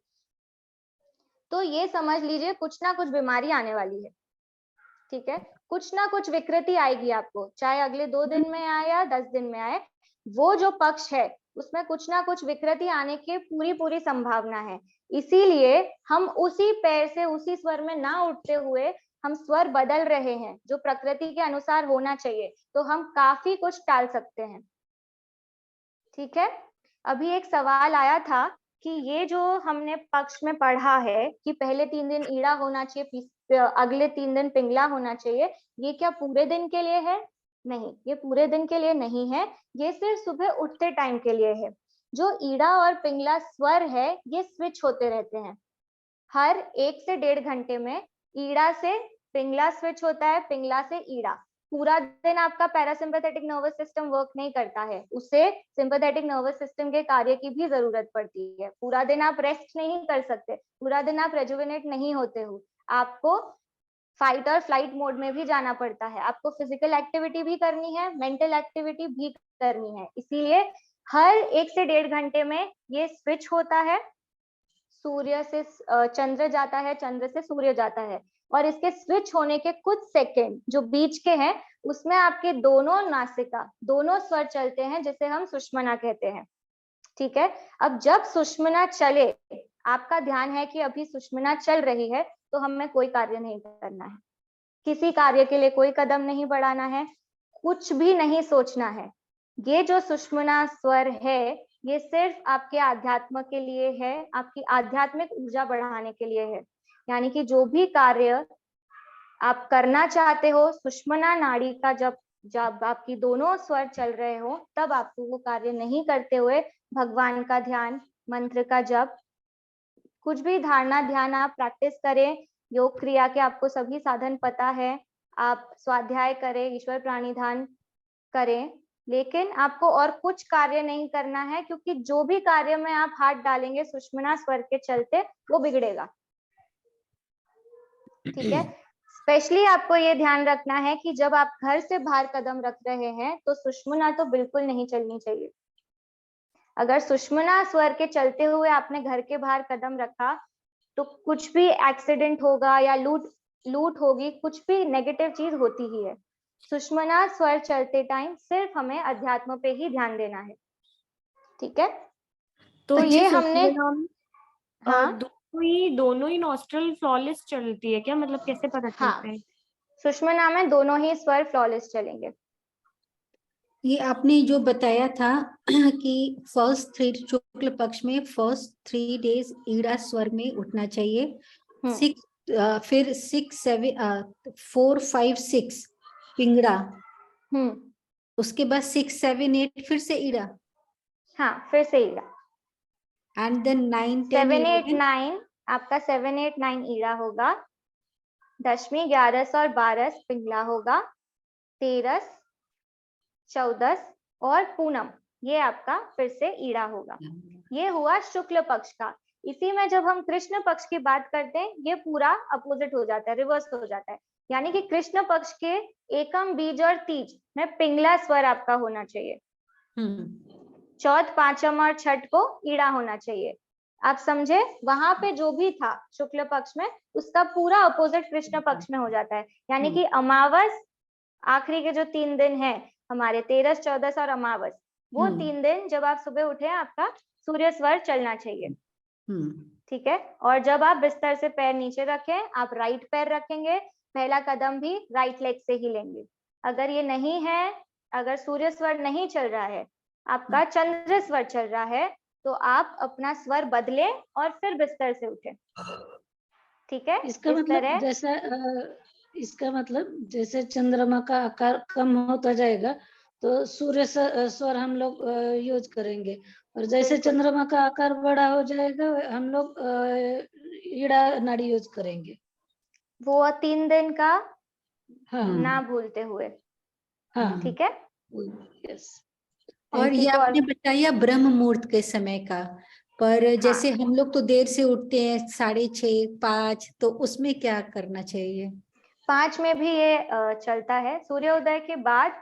तो ये समझ लीजिए कुछ ना कुछ बीमारी आने वाली है। ठीक है, कुछ ना कुछ विकृति आएगी आपको, चाहे अगले 2 दिन में आए या 10 दिन में आए, वो जो पक्ष है उसमें कुछ ना कुछ विकृति आने की पूरी संभावना है। इसीलिए हम उसी पैर से उसी स्वर में ना उठते हुए हम स्वर बदल रहे हैं जो प्रकृति के अनुसार होना चाहिए, तो हम काफी कुछ टाल सकते हैं। ठीक है, अभी एक सवाल आया था कि ये जो हमने पक्ष में पढ़ा है कि पहले 3 दिन ईड़ा होना चाहिए, अगले 3 दिन पिंगला होना चाहिए, ये क्या पूरे दिन के लिए है? नहीं, ये पूरे दिन के लिए नहीं है, ये सिर्फ सुबह उठते टाइम के लिए है। जो ईड़ा और पिंगला स्वर है ये स्विच होते रहते हैं, हर 1 से 1.5 घंटे में ईड़ा से पिंगला स्विच होता है, पिंगला से ईड़ा। पूरा दिन आपका पैरासिम्पैथेटिक नर्वस सिस्टम वर्क नहीं करता है, उसे सिंपैथेटिक नर्वस सिस्टम के कार्य की भी जरूरत पड़ती है। पूरा दिन आप रेस्ट नहीं कर सकते, पूरा दिन आप रेजुविनेट नहीं होते हो, आपको फाइट और फ्लाइट मोड में भी जाना पड़ता है, आपको फिजिकल एक्टिविटी भी करनी है, मेंटल एक्टिविटी भी करनी है। इसीलिए हर 1 से 1.5 घंटे में ये स्विच होता है, सूर्य से चंद्र जाता है, चंद्र से सूर्य जाता है, और इसके स्विच होने के कुछ सेकंड जो बीच के हैं उसमें आपके दोनों नासिका, दोनों स्वर चलते हैं, जिसे हम सुषुम्ना कहते हैं। ठीक है, अब जब सुषुम्ना चले, आपका ध्यान है कि अभी सुषुम्ना चल रही है, तो हमें कोई कार्य नहीं करना है, किसी कार्य के लिए कोई कदम नहीं बढ़ाना है, कुछ भी नहीं सोचना है। ये जो सुषुम्ना स्वर है ये सिर्फ आपके अध्यात्म के लिए है, आपकी आध्यात्मिक ऊर्जा बढ़ाने के लिए है। यानी कि जो भी कार्य आप करना चाहते हो, सुषुम्ना नाड़ी का जब आपकी दोनों स्वर चल रहे हो, तब आपको वो कार्य नहीं करते हुए भगवान का ध्यान, मंत्र का जप, कुछ भी धारणा ध्यान आप प्रैक्टिस करें। योग क्रिया के आपको सभी साधन पता है, आप स्वाध्याय करें, ईश्वर प्राणिधान करें, लेकिन आपको और कुछ कार्य नहीं करना है, क्योंकि जो भी कार्य में आप हाथ डालेंगे सुषुम्ना स्वर के चलते वो बिगड़ेगा। ठीक है, स्पेशली आपको ये ध्यान रखना है कि जब आप घर से बाहर कदम रख रहे हैं तो सुषुम्ना तो बिल्कुल नहीं चलनी चाहिए। अगर सुषुम्ना स्वर के चलते हुए आपने घर के बाहर कदम रखा तो कुछ भी एक्सीडेंट होगा या लूट होगी, कुछ भी नेगेटिव चीज होती ही है। सुषुम्ना स्वर चलते टाइम सिर्फ हमें अध्यात्म पे ही ध्यान देना है। ठीक है, तो ये हमने दोनों ही नॉस्ट्रल फ्लॉलेस चलती है क्या? मतलब कैसे पता चलता है? सुषुम्ना में दोनों ही स्वर फ्लॉलेस चलेंगे। ये आपने जो बताया था कि फर्स्ट 3 शुक्ल पक्ष में फर्स्ट 3 डेज ईड़ा स्वर में उठना चाहिए, 6 फिर 6 7 4 5 6 पिंगड़ा, उसके बाद 6 7 8 फिर से ईड़ा, हाँ फिर से ईड़ा, एंड देन 9 10 7 8 9 आपका 7 8 9 ईड़ा होगा, दशमी 11 और 12 पिंगला होगा, 13 14 और पूनम ये आपका फिर से ईड़ा होगा। ये हुआ शुक्ल पक्ष का। इसी में जब हम कृष्ण पक्ष की बात करते हैं ये पूरा अपोजिट हो जाता है, रिवर्स हो जाता है। यानी कि कृष्ण पक्ष के एकम, बीज और तीज में पिंगला स्वर आपका होना चाहिए, चौथ, पांचम और छठ को ईड़ा होना चाहिए। आप समझे, वहां पे जो भी था शुक्ल पक्ष में उसका पूरा अपोजिट कृष्ण पक्ष में हो जाता है। यानी कि अमावस आखिरी के जो 3 दिन है हमारे 13 14 और अमावस, वो 3 दिन जब आप सुबह उठे आपका सूर्य स्वर चलना चाहिए। ठीक है, और जब आप बिस्तर से पैर नीचे रखें आप राइट पैर रखेंगे, पहला कदम भी राइट लेग से ही लेंगे। अगर ये नहीं है, अगर सूर्य स्वर नहीं चल रहा है, आपका चंद्र स्वर चल रहा है, तो आप अपना स्वर बदलें और फिर बिस्तर से उठें। ठीक है, इसका मतलब जैसे चंद्रमा का आकार कम होता जाएगा तो सूर्य स्वर हम लोग यूज करेंगे, और जैसे चंद्रमा का आकार बड़ा हो जाएगा हम लोग ईड़ा नाड़ी यूज करेंगे। वो 3 दिन का ना भूलते हुए। ठीक है, और ये आपने बताया ब्रह्म मुहूर्त के समय का, पर जैसे हम लोग तो देर से उठते हैं 6:30 5, तो उसमें क्या करना चाहिए? 5 में भी ये चलता है, सूर्योदय के बाद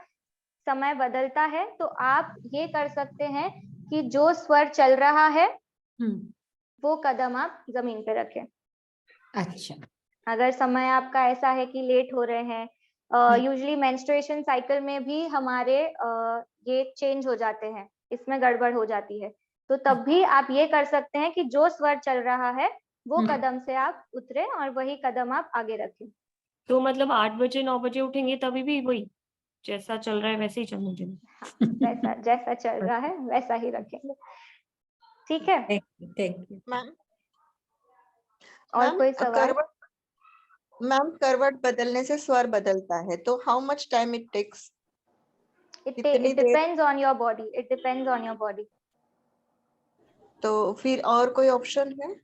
समय बदलता है, तो आप ये कर सकते हैं कि जो स्वर चल रहा है वो कदम आप जमीन पे रखें। अच्छा, अगर समय आपका ऐसा है कि लेट हो रहे हैं, यूजुअली मेंस्ट्रुएशन साइकिल में भी हमारे ये चेंज हो जाते हैं, इसमें गड़बड़ हो जाती है, तो तब भी आप ये कर सकते हैं कि जो स्वर चल रहा है वो कदम से आप उतरे और वही कदम आप आगे रखें। तो मतलब 8 बजे 9 बजे उठेंगे तभी भी वही जैसा चल रहा है वैसे ही चलने देंगे? हाँ, वैसा जैसा चल रहा है वैसा ही रखेंगे। ठीक है, थैंक यू मैम। और कोई सवाल? मैम, करवट बदलने से स्वर बदलता है, तो how much time it takes? It depends on your body. It depends on your body. तो फिर और कोई ऑप्शन है?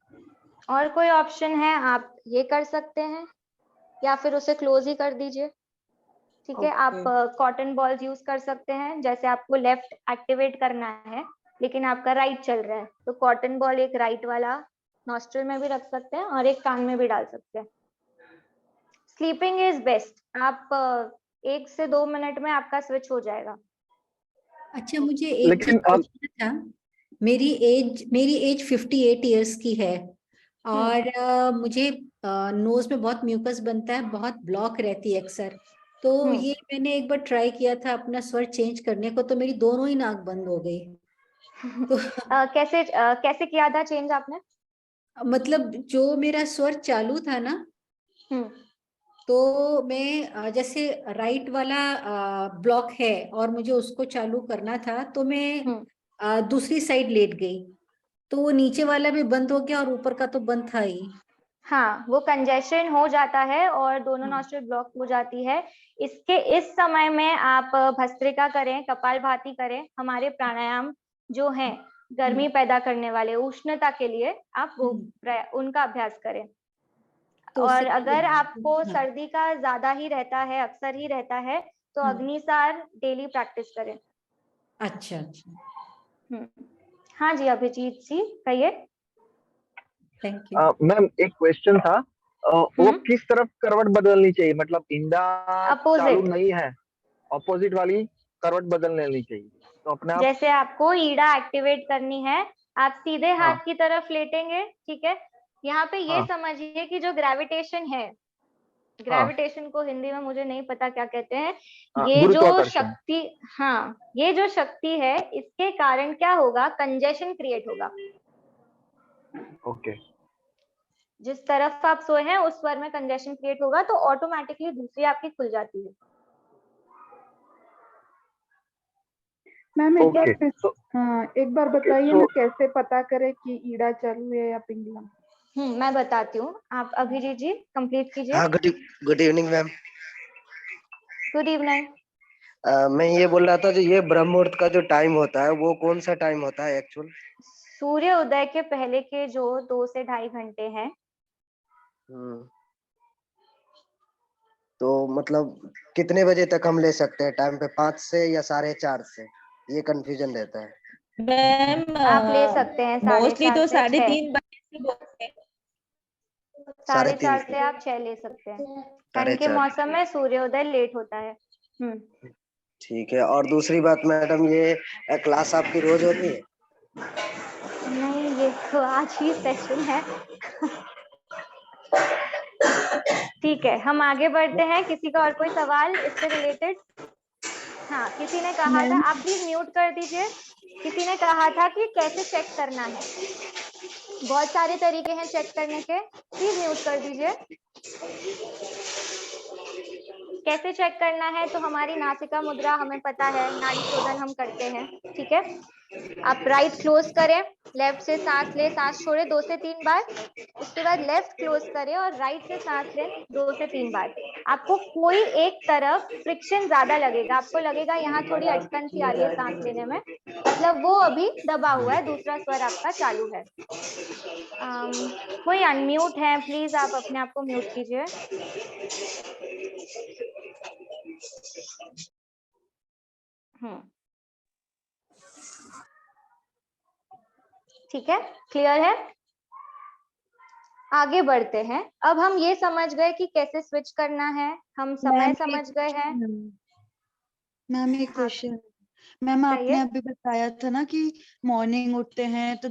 और कोई ऑप्शन है, आप ये कर सकते हैं या फिर उसे क्लोज ही कर दीजिए। ठीक है, आप कॉटन बॉल्स यूज कर सकते हैं। जैसे आपको लेफ्ट एक्टिवेट करना है लेकिन आपका राइट चल रहा है, तो कॉटन बॉल एक राइट वाला नॉस्ट्रल में भी रख सकते हैं और एक कान में भी डाल सकते हैं। Sleeping is best. आप 1 से 2 मिनट में आपका स्विच हो जाएगा। अच्छा, मुझे एक चीज पूछना था। मेरी एज 58 इयर्स की है और मुझे नोज में बहुत म्यूकस बनता है, बहुत ब्लॉक रहती है अक्सर। तो ये मैंने एक बार ट्राई किया था अपना स्वर चेंज करने को, तो मेरी दोनों ही नाक बंद हो गई। तो कैसे किया था चेंज आपने? मतलब जो मेरा स्वर चालू था ना, तो मैं जैसे राइट वाला ब्लॉक है और मुझे उसको चालू करना था, तो मैं दूसरी साइड लेट गई, तो वो नीचे वाला भी बंद हो गया और ऊपर का तो बंद था ही। हाँ, वो कंजेशन हो जाता है और दोनों नॉस्ट्रिल ब्लॉक हो जाती है। इस समय में आप भस्त्रिका करें, कपालभाति करें। हमारे प्राणायाम जो हैं गर्मी पैदा करने वाले, उष्णता के लिए, आप वो उनका अभ्यास करें। तो और अगर आपको सर्दी का ज्यादा ही रहता है, अक्सर ही रहता है, तो अग्निसार डेली प्रैक्टिस करें। अच्छा अच्छा। हाँ जी, अभिजीत जी कहिए। Thank you. मैम, एक क्वेश्चन था, वो किस तरफ करवट बदलनी चाहिए? मतलब इंदा चालू नहीं है, अपोजिट वाली करवट बदल लेनी चाहिए, तो अपने आप। जैसे आपको ईड़ा एक्टिवेट करनी है, आप सीधे हाथ की तरफ लेटेंगे। ठीक है, यहाँ पे ये समझिए कि जो ग्रेविटेशन है, ग्रेविटेशन को हिंदी में मुझे नहीं पता क्या कहते हैं, ये जो शक्ति, हाँ, ये जो शक्ति है, इसके कारण क्या होगा, कंजेशन क्रिएट होगा। ओके। जिस तरफ आप सोए हैं उस स्वर में कंजेशन क्रिएट होगा, तो ऑटोमेटिकली दूसरी आपकी खुल जाती है। मैम एक बार बताइए ना, कैसे पता करें कि ईड़ा चालू है या पिंगला? मैं बताती हूँ, आप अभिजीत जी कंप्लीट कीजिए। हाँ, good evening ma'am. Good evening. मैं ये बोल रहा था, जो ये ब्रह्म मुहूर्त का जो टाइम होता है वो कौन सा टाइम होता है एक्चुअल? सूर्य उदय के पहले के जो 2 से 2.5 घंटे हैं। तो मतलब कितने बजे तक हम ले सकते हैं टाइम पे, 5 से या 4:30 से? ये कंफ्यूजन रहता है मैम। आप ले सकते हैं मोस्टली तो 3:30 बजे से बोलते हैं। 4:30 से आप 6 ले सकते हैं। ठंड के मौसम में सूर्योदय लेट होता है। ठीक है। और दूसरी बात मैडम, ये क्लास आपकी रोज होती है? नहीं, ये तो आज ही सेशन है। ठीक है, हम आगे बढ़ते हैं। किसी का और कोई सवाल इससे रिलेटेड? हाँ, किसी ने कहा था, आप प्लीज म्यूट कर दीजिए। किसी ने कहा था कि कैसे चेक करना है। बहुत सारे तरीके हैं चेक करने के, प्लीज म्यूट कर दीजिए। कैसे चेक करना है, तो हमारी नासिका मुद्रा हमें पता है, नाड़ी शोधन हम करते हैं। ठीक है, आप राइट क्लोज करें, लेफ्ट से सांस ले, सांस छोड़े 2 से 3 बार। उसके बाद लेफ्ट क्लोज करें और राइट से सांस लें 2 से 3 बार। आपको कोई एक तरफ फ्रिक्शन ज्यादा लगेगा, आपको लगेगा यहाँ थोड़ी अटकन सी आ रही है सांस लेने में, मतलब वो अभी दबा हुआ है, दूसरा स्वर आपका चालू है। कोई अनम्यूट है, प्लीज आप अपने आप को म्यूट कीजिए। ठीक है, क्लियर है? आगे बढ़ते हैं। अब हम ये समझ गए कि कैसे स्विच करना है, हम समय समझ गए हैं। मैम एक क्वेश्चन। मैम आपने अभी बताया था ना कि मॉर्निंग उठते हैं तो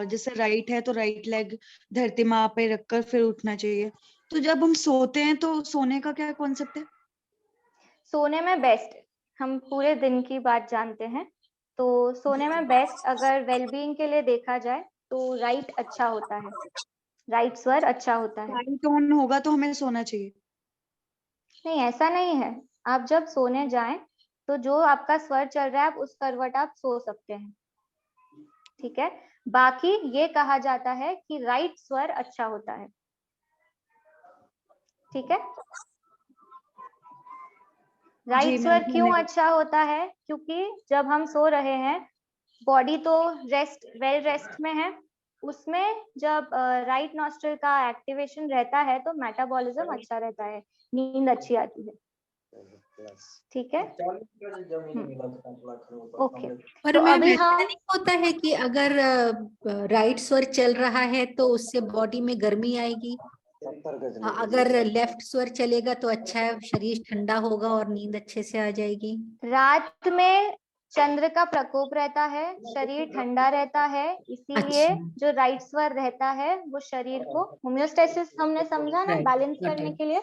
जैसे राइट है तो राइट लेग धरती माँ पे रखकर फिर उठना चाहिए, तो जब हम सोते हैं तो सोने का क्या कॉन्सेप्ट है? सोने में बेस्ट, हम पूरे दिन की बात जानते हैं, तो सोने में बेस्ट अगर वेलबींग के लिए देखा जाए तो राइट अच्छा होता है, राइट स्वर अच्छा होता है। राइट टोन होगा तो हमें सोना चाहिए? नहीं, ऐसा नहीं है। आप जब सोने जाएं तो जो आपका स्वर चल रहा है आप उस करवट आप सो सकते हैं, ठीक है। बाकी ये कहा जाता है कि राइट स्वर अच्छा होता है, ठीक है। राइट स्वर क्यों अच्छा होता है? क्योंकि जब हम सो रहे हैं बॉडी तो रेस्ट, वेल रेस्ट में है, उसमें जब राइट नॉस्ट्रल का एक्टिवेशन रहता है तो मेटाबॉलिज्म अच्छा रहता है, नींद अच्छी आती है, ठीक है। ओके, पर तो मैम अभी ऐसा हम नहीं होता है कि अगर राइट स्वर चल रहा है तो उससे बॉडी में गर्मी आएगी? अगर लेफ्ट स्वर चलेगा तो अच्छा है, शरीर ठंडा होगा और नींद अच्छे से आ जाएगी। रात में चंद्र का प्रकोप रहता है, शरीर ठंडा रहता है, इसीलिए जो राइट स्वर रहता है वो शरीर को होम्योस्टेसिस हमने समझा ना, बैलेंस करने के लिए,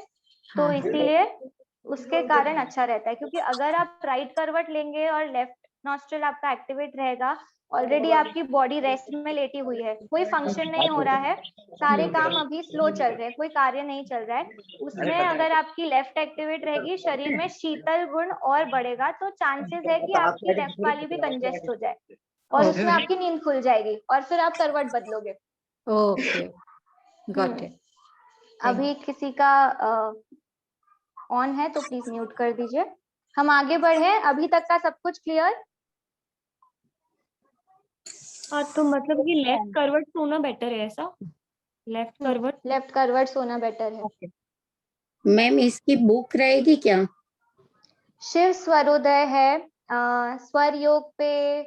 तो इसीलिए उसके कारण अच्छा रहता है। क्योंकि अगर आप राइट करवट लेंगे और लेफ्ट नॉस्ट्रल आपका एक्टिवेट रहेगा, ऑलरेडी आपकी बॉडी रेस्ट में लेटी हुई है, कोई फंक्शन नहीं हो रहा है, सारे काम अभी स्लो चल रहे हैं, कोई कार्य नहीं चल रहा है, उसमें अगर आपकी लेफ्ट एक्टिवेट रहेगी शरीर में शीतल गुण और बढ़ेगा, तो चांसेस है कि आपकी लेफ्ट वाली भी कंजेस्ट हो जाए और उसमें आपकी नींद खुल जाएगी और फिर आप करवट बदलोगे। Okay, got it. अभी किसी का ऑन है तो प्लीज म्यूट कर दीजिए। हम आगे बढ़े, अभी तक का सब कुछ क्लियर? हाँ, तो मतलब कि लेफ्ट करवट सोना बेटर है ऐसा? लेफ्ट करवट सोना बेटर है। मैम इसकी बुक रहेगी क्या? शिव स्वरोदय है, स्वर योग पे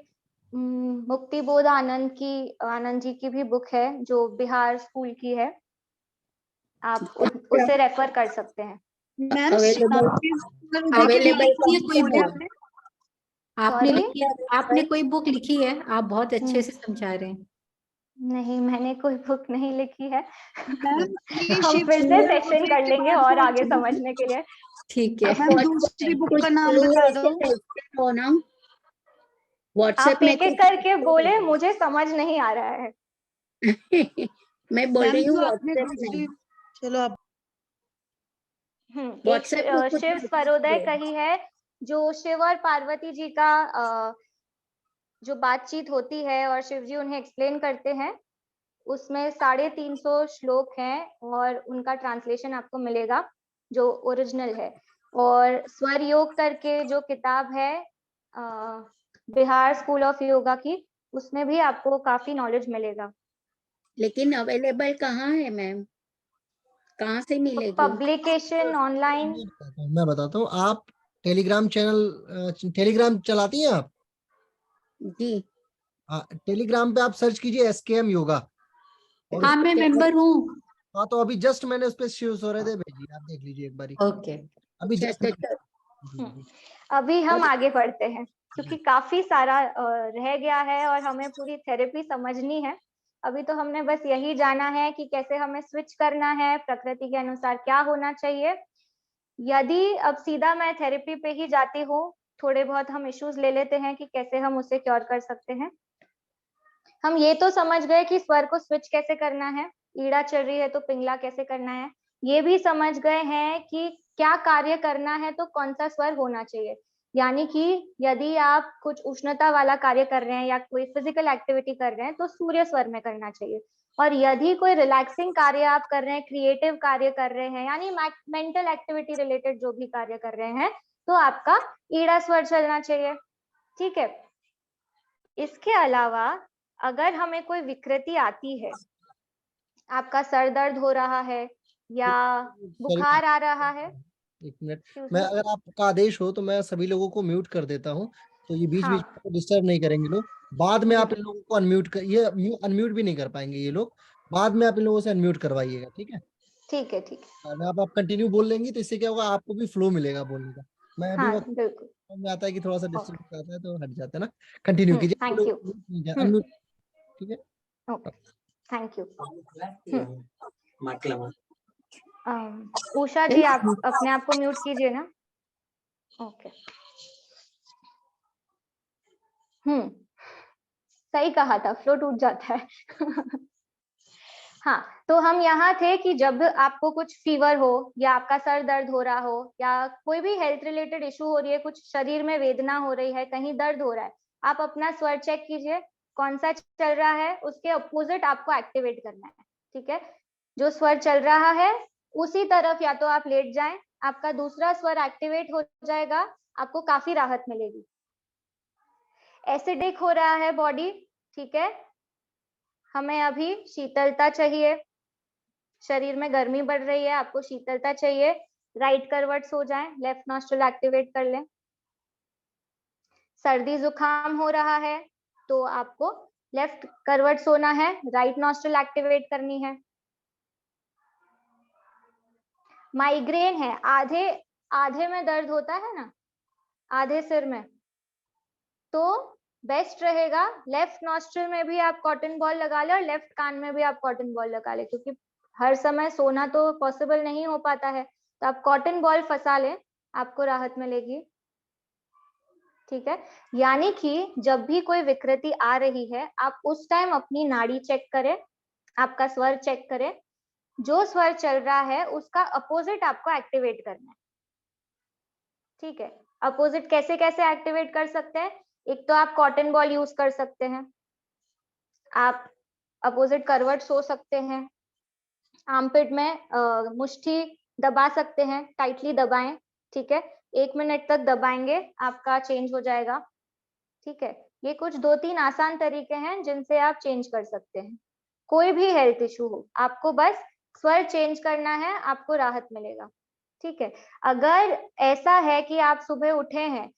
मुक्ति बोध आनंद जी की भी बुक है जो बिहार स्कूल की है, आप उसे रेफर कर सकते हैं। आपने कोई बुक लिखी है? आप बहुत अच्छे से समझा रहे हैं। नहीं, मैंने कोई बुक नहीं लिखी है। हम फिर से सेशन कर लेंगे और आगे समझने के लिए। ठीक है। दूसरी बुक का नाम बता दो ना। आप एक एक करके बोले, मुझे समझ नहीं आ रहा है। मैं बोल रही हूँ चलो आप। शिव स्वरोदय कही है, जो शिव और पार्वती जी का जो बातचीत होती है और शिव जी उन्हें एक्सप्लेन करते हैं, उसमें 350 श्लोक हैं और उनका ट्रांसलेशन आपको मिलेगा जो ओरिजिनल है। और स्वर योग करके जो किताब है बिहार स्कूल ऑफ योगा की, उसमें भी आपको काफी नॉलेज मिलेगा। लेकिन अवेलेबल कहाँ है मैम, कहाँ से मिलेगी? Publication online. मैं बताता हूँ, आप टेलीग्राम चलाती हैं आप? जी। टेलीग्राम पे आप सर्च कीजिए SKM योगा। हाँ, मैं मेंबर हूँ। हाँ, तो अभी जस्ट मैंने उस पे शिव स्वरोदय भेजी, आप देख लीजिए एक बारी। ओके, अभी जस्ट अभी हम आगे बढ़ते हैं क्योंकि काफी सारा रह गया है और हमें पूरी थेरेपी समझनी है। अभी तो हमने बस यही जाना है कि कैसे हमें स्विच करना है, प्रकृति के अनुसार क्या होना चाहिए। यदि अब सीधा मैं थेरेपी पे ही जाती हूँ, थोड़े बहुत हम इश्यूज ले लेते हैं कि कैसे हम उसे क्योर कर सकते हैं। हम ये तो समझ गए कि स्वर को स्विच कैसे करना है, ईड़ा चल रही है तो पिंगला कैसे करना है, ये भी समझ गए हैं कि क्या कार्य करना है तो कौन सा स्वर होना चाहिए। यानी कि यदि आप कुछ उष्णता वाला कार्य कर रहे हैं या कोई फिजिकल एक्टिविटी कर रहे हैं तो सूर्य स्वर में करना चाहिए, और यदि कोई रिलैक्सिंग कार्य आप कर रहे हैं, क्रिएटिव कार्य कर रहे हैं, यानी मेंटल एक्टिविटी रिलेटेड जो भी कार्य कर रहे हैं, तो आपका ईड़ा स्वर चलना चाहिए, ठीक है। इसके अलावा अगर हमें कोई विकृति आती है, आपका सर दर्द हो रहा है या बुखार आ रहा है। एक मिनट, मैं अगर आपका आदेश हो तो मैं सभी लोगों को म्यूट कर देता हूँ, तो ये बीच बीच में डिस्टर्ब नहीं करेंगे लोग। बाद में आप इन लोगों को ये अनम्यूट भी नहीं कर पाएंगे ये लोग, बाद में आप इन लोगों से अनम्यूट करवाइएगा, ठीक है? ठीक है, ठीक है। अगर आप कंटिन्यू बोल लेंगी तो इससे क्या होगा, आपको भी फ्लो मिलेगा बोलने का। मैं अभी में आता है कि थोड़ा सा डिस्टर्ब आता है तो हट जाता है ना। कंटिन्यू कीजिए, थैंक यू। अनम्यूट, ठीक है? Okay, thank you. Usha ji आप अपने आप को म्यूट कीजिए ना। ओके। सही कहा था, फ्लो टूट जाता है। हाँ, तो हम यहाँ थे कि जब आपको कुछ फीवर हो या आपका सर दर्द हो रहा हो या कोई भी हेल्थ रिलेटेड इशू हो रही है, कुछ शरीर में वेदना हो रही है, कहीं दर्द हो रहा है, आप अपना स्वर चेक कीजिए कौन सा चल रहा है, उसके अपोजिट आपको एक्टिवेट करना है। ठीक है, जो स्वर चल रहा है उसी तरफ या तो आप लेट जाएं, आपका दूसरा स्वर एक्टिवेट हो जाएगा, आपको काफी राहत मिलेगी। एसिडिक हो रहा है बॉडी, ठीक है, हमें अभी शीतलता चाहिए, शरीर में गर्मी बढ़ रही है, आपको शीतलता चाहिए, राइट करवट सो जाएं, लेफ्ट नॉस्ट्रिल एक्टिवेट कर लें। सर्दी जुकाम हो रहा है तो आपको लेफ्ट करवट सोना है, राइट नॉस्ट्रिल एक्टिवेट करनी है। माइग्रेन है, आधे में दर्द होता है ना, आधे सिर में, तो बेस्ट रहेगा लेफ्ट नॉस्ट्रिल में भी आप कॉटन बॉल लगा लें और लेफ्ट कान में भी आप कॉटन बॉल लगा लें, क्योंकि हर समय सोना तो पॉसिबल नहीं हो पाता है, तो आप कॉटन बॉल फंसा लें, आपको राहत मिलेगी। ठीक है, यानी कि जब भी कोई विकृति आ रही है आप उस टाइम अपनी नाड़ी चेक करें, आपका स्वर चेक करें, जो स्वर चल रहा है उसका अपोजिट आपको एक्टिवेट करना है। ठीक है, अपोजिट कैसे कैसे एक्टिवेट कर सकते हैं? एक तो आप कॉटन बॉल यूज कर सकते हैं, आप अपोजिट करवट सो सकते हैं, आर्मपिट में मुट्ठी दबा सकते हैं, टाइटली दबाएं। ठीक है, 1 मिनट तक दबाएंगे, आपका चेंज हो जाएगा। ठीक है, ये कुछ 2-3 आसान तरीके हैं जिनसे आप चेंज कर सकते हैं। कोई भी हेल्थ इशू हो, आपको बस स्वर चेंज करना है, आपको राहत मिलेगा। ठीक है, अगर ऐसा है कि आप सुबह उठे हैं,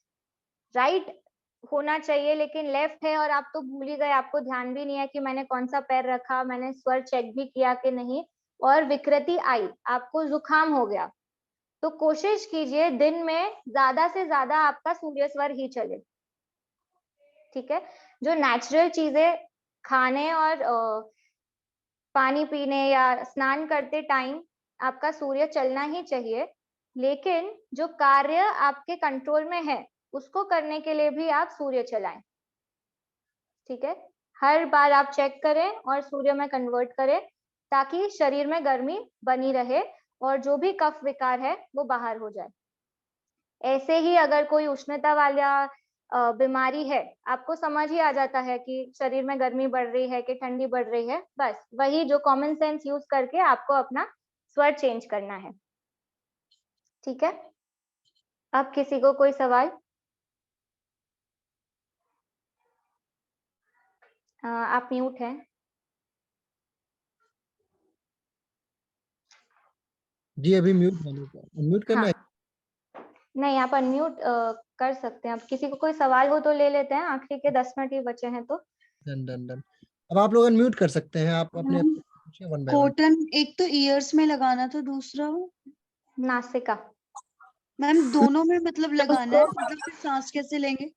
राइट होना चाहिए लेकिन लेफ्ट है और आप तो भूल ही गए, आपको ध्यान भी नहीं है कि मैंने कौन सा पैर रखा, मैंने स्वर चेक भी किया कि नहीं, और विकृति आई, आपको जुकाम हो गया, तो कोशिश कीजिए दिन में ज्यादा से ज्यादा आपका सूर्य स्वर ही चले। ठीक है, जो नेचुरल चीजें खाने और पानी पीने या स्नान करते टाइम आपका सूर्य चलना ही चाहिए, लेकिन जो कार्य आपके कंट्रोल में है उसको करने के लिए भी आप सूर्य चलाएं। ठीक है, हर बार आप चेक करें और सूर्य में कन्वर्ट करें ताकि शरीर में गर्मी बनी रहे और जो भी कफ विकार है वो बाहर हो जाए। ऐसे ही अगर कोई उष्णता वाला बीमारी है, आपको समझ ही आ जाता है कि शरीर में गर्मी बढ़ रही है कि ठंडी बढ़ रही है, बस वही जो कॉमन सेंस यूज करके आपको अपना स्वर चेंज करना है। ठीक है, अब किसी को कोई सवाल? आप म्यूट हैं। जी अभी म्यूट करना है। नहीं, आप अनम्यूट कर सकते हैं। अब किसी को कोई सवाल हो तो ले लेते हैं, आखिरी के 10 मिनट ही बचे हैं तो। डन। अब आप लोग अनम्यूट कर सकते हैं, आप अपने वन बाय वन। कॉटन एक तो ईयर्स में लगाना था, दूसरा नासिका। मैम दोनों में मतलब लगाना है, मतलब फिर सांस कैसे लेंगे?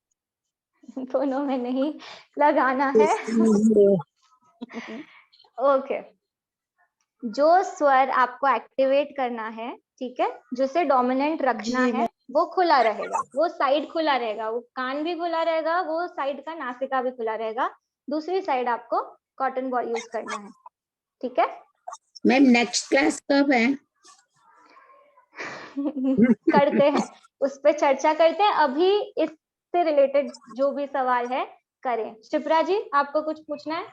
दोनों में नहीं लगाना है। ओके, जो स्वर आपको एक्टिवेट करना है, ठीक है, जिसे डोमिनेंट रखना है, वो खुला रहेगा, वो साइड खुला रहेगा, वो कान भी खुला रहेगा, वो साइड का नासिका भी खुला रहेगा, दूसरी साइड आपको कॉटन बॉल यूज करना है। ठीक है मैम, नेक्स्ट क्लास कब है? करते हैं, उस पर चर्चा करते हैं, अभी इससे रिलेटेड जो भी सवाल है करें। शिप्रा जी, आपको कुछ पूछना है?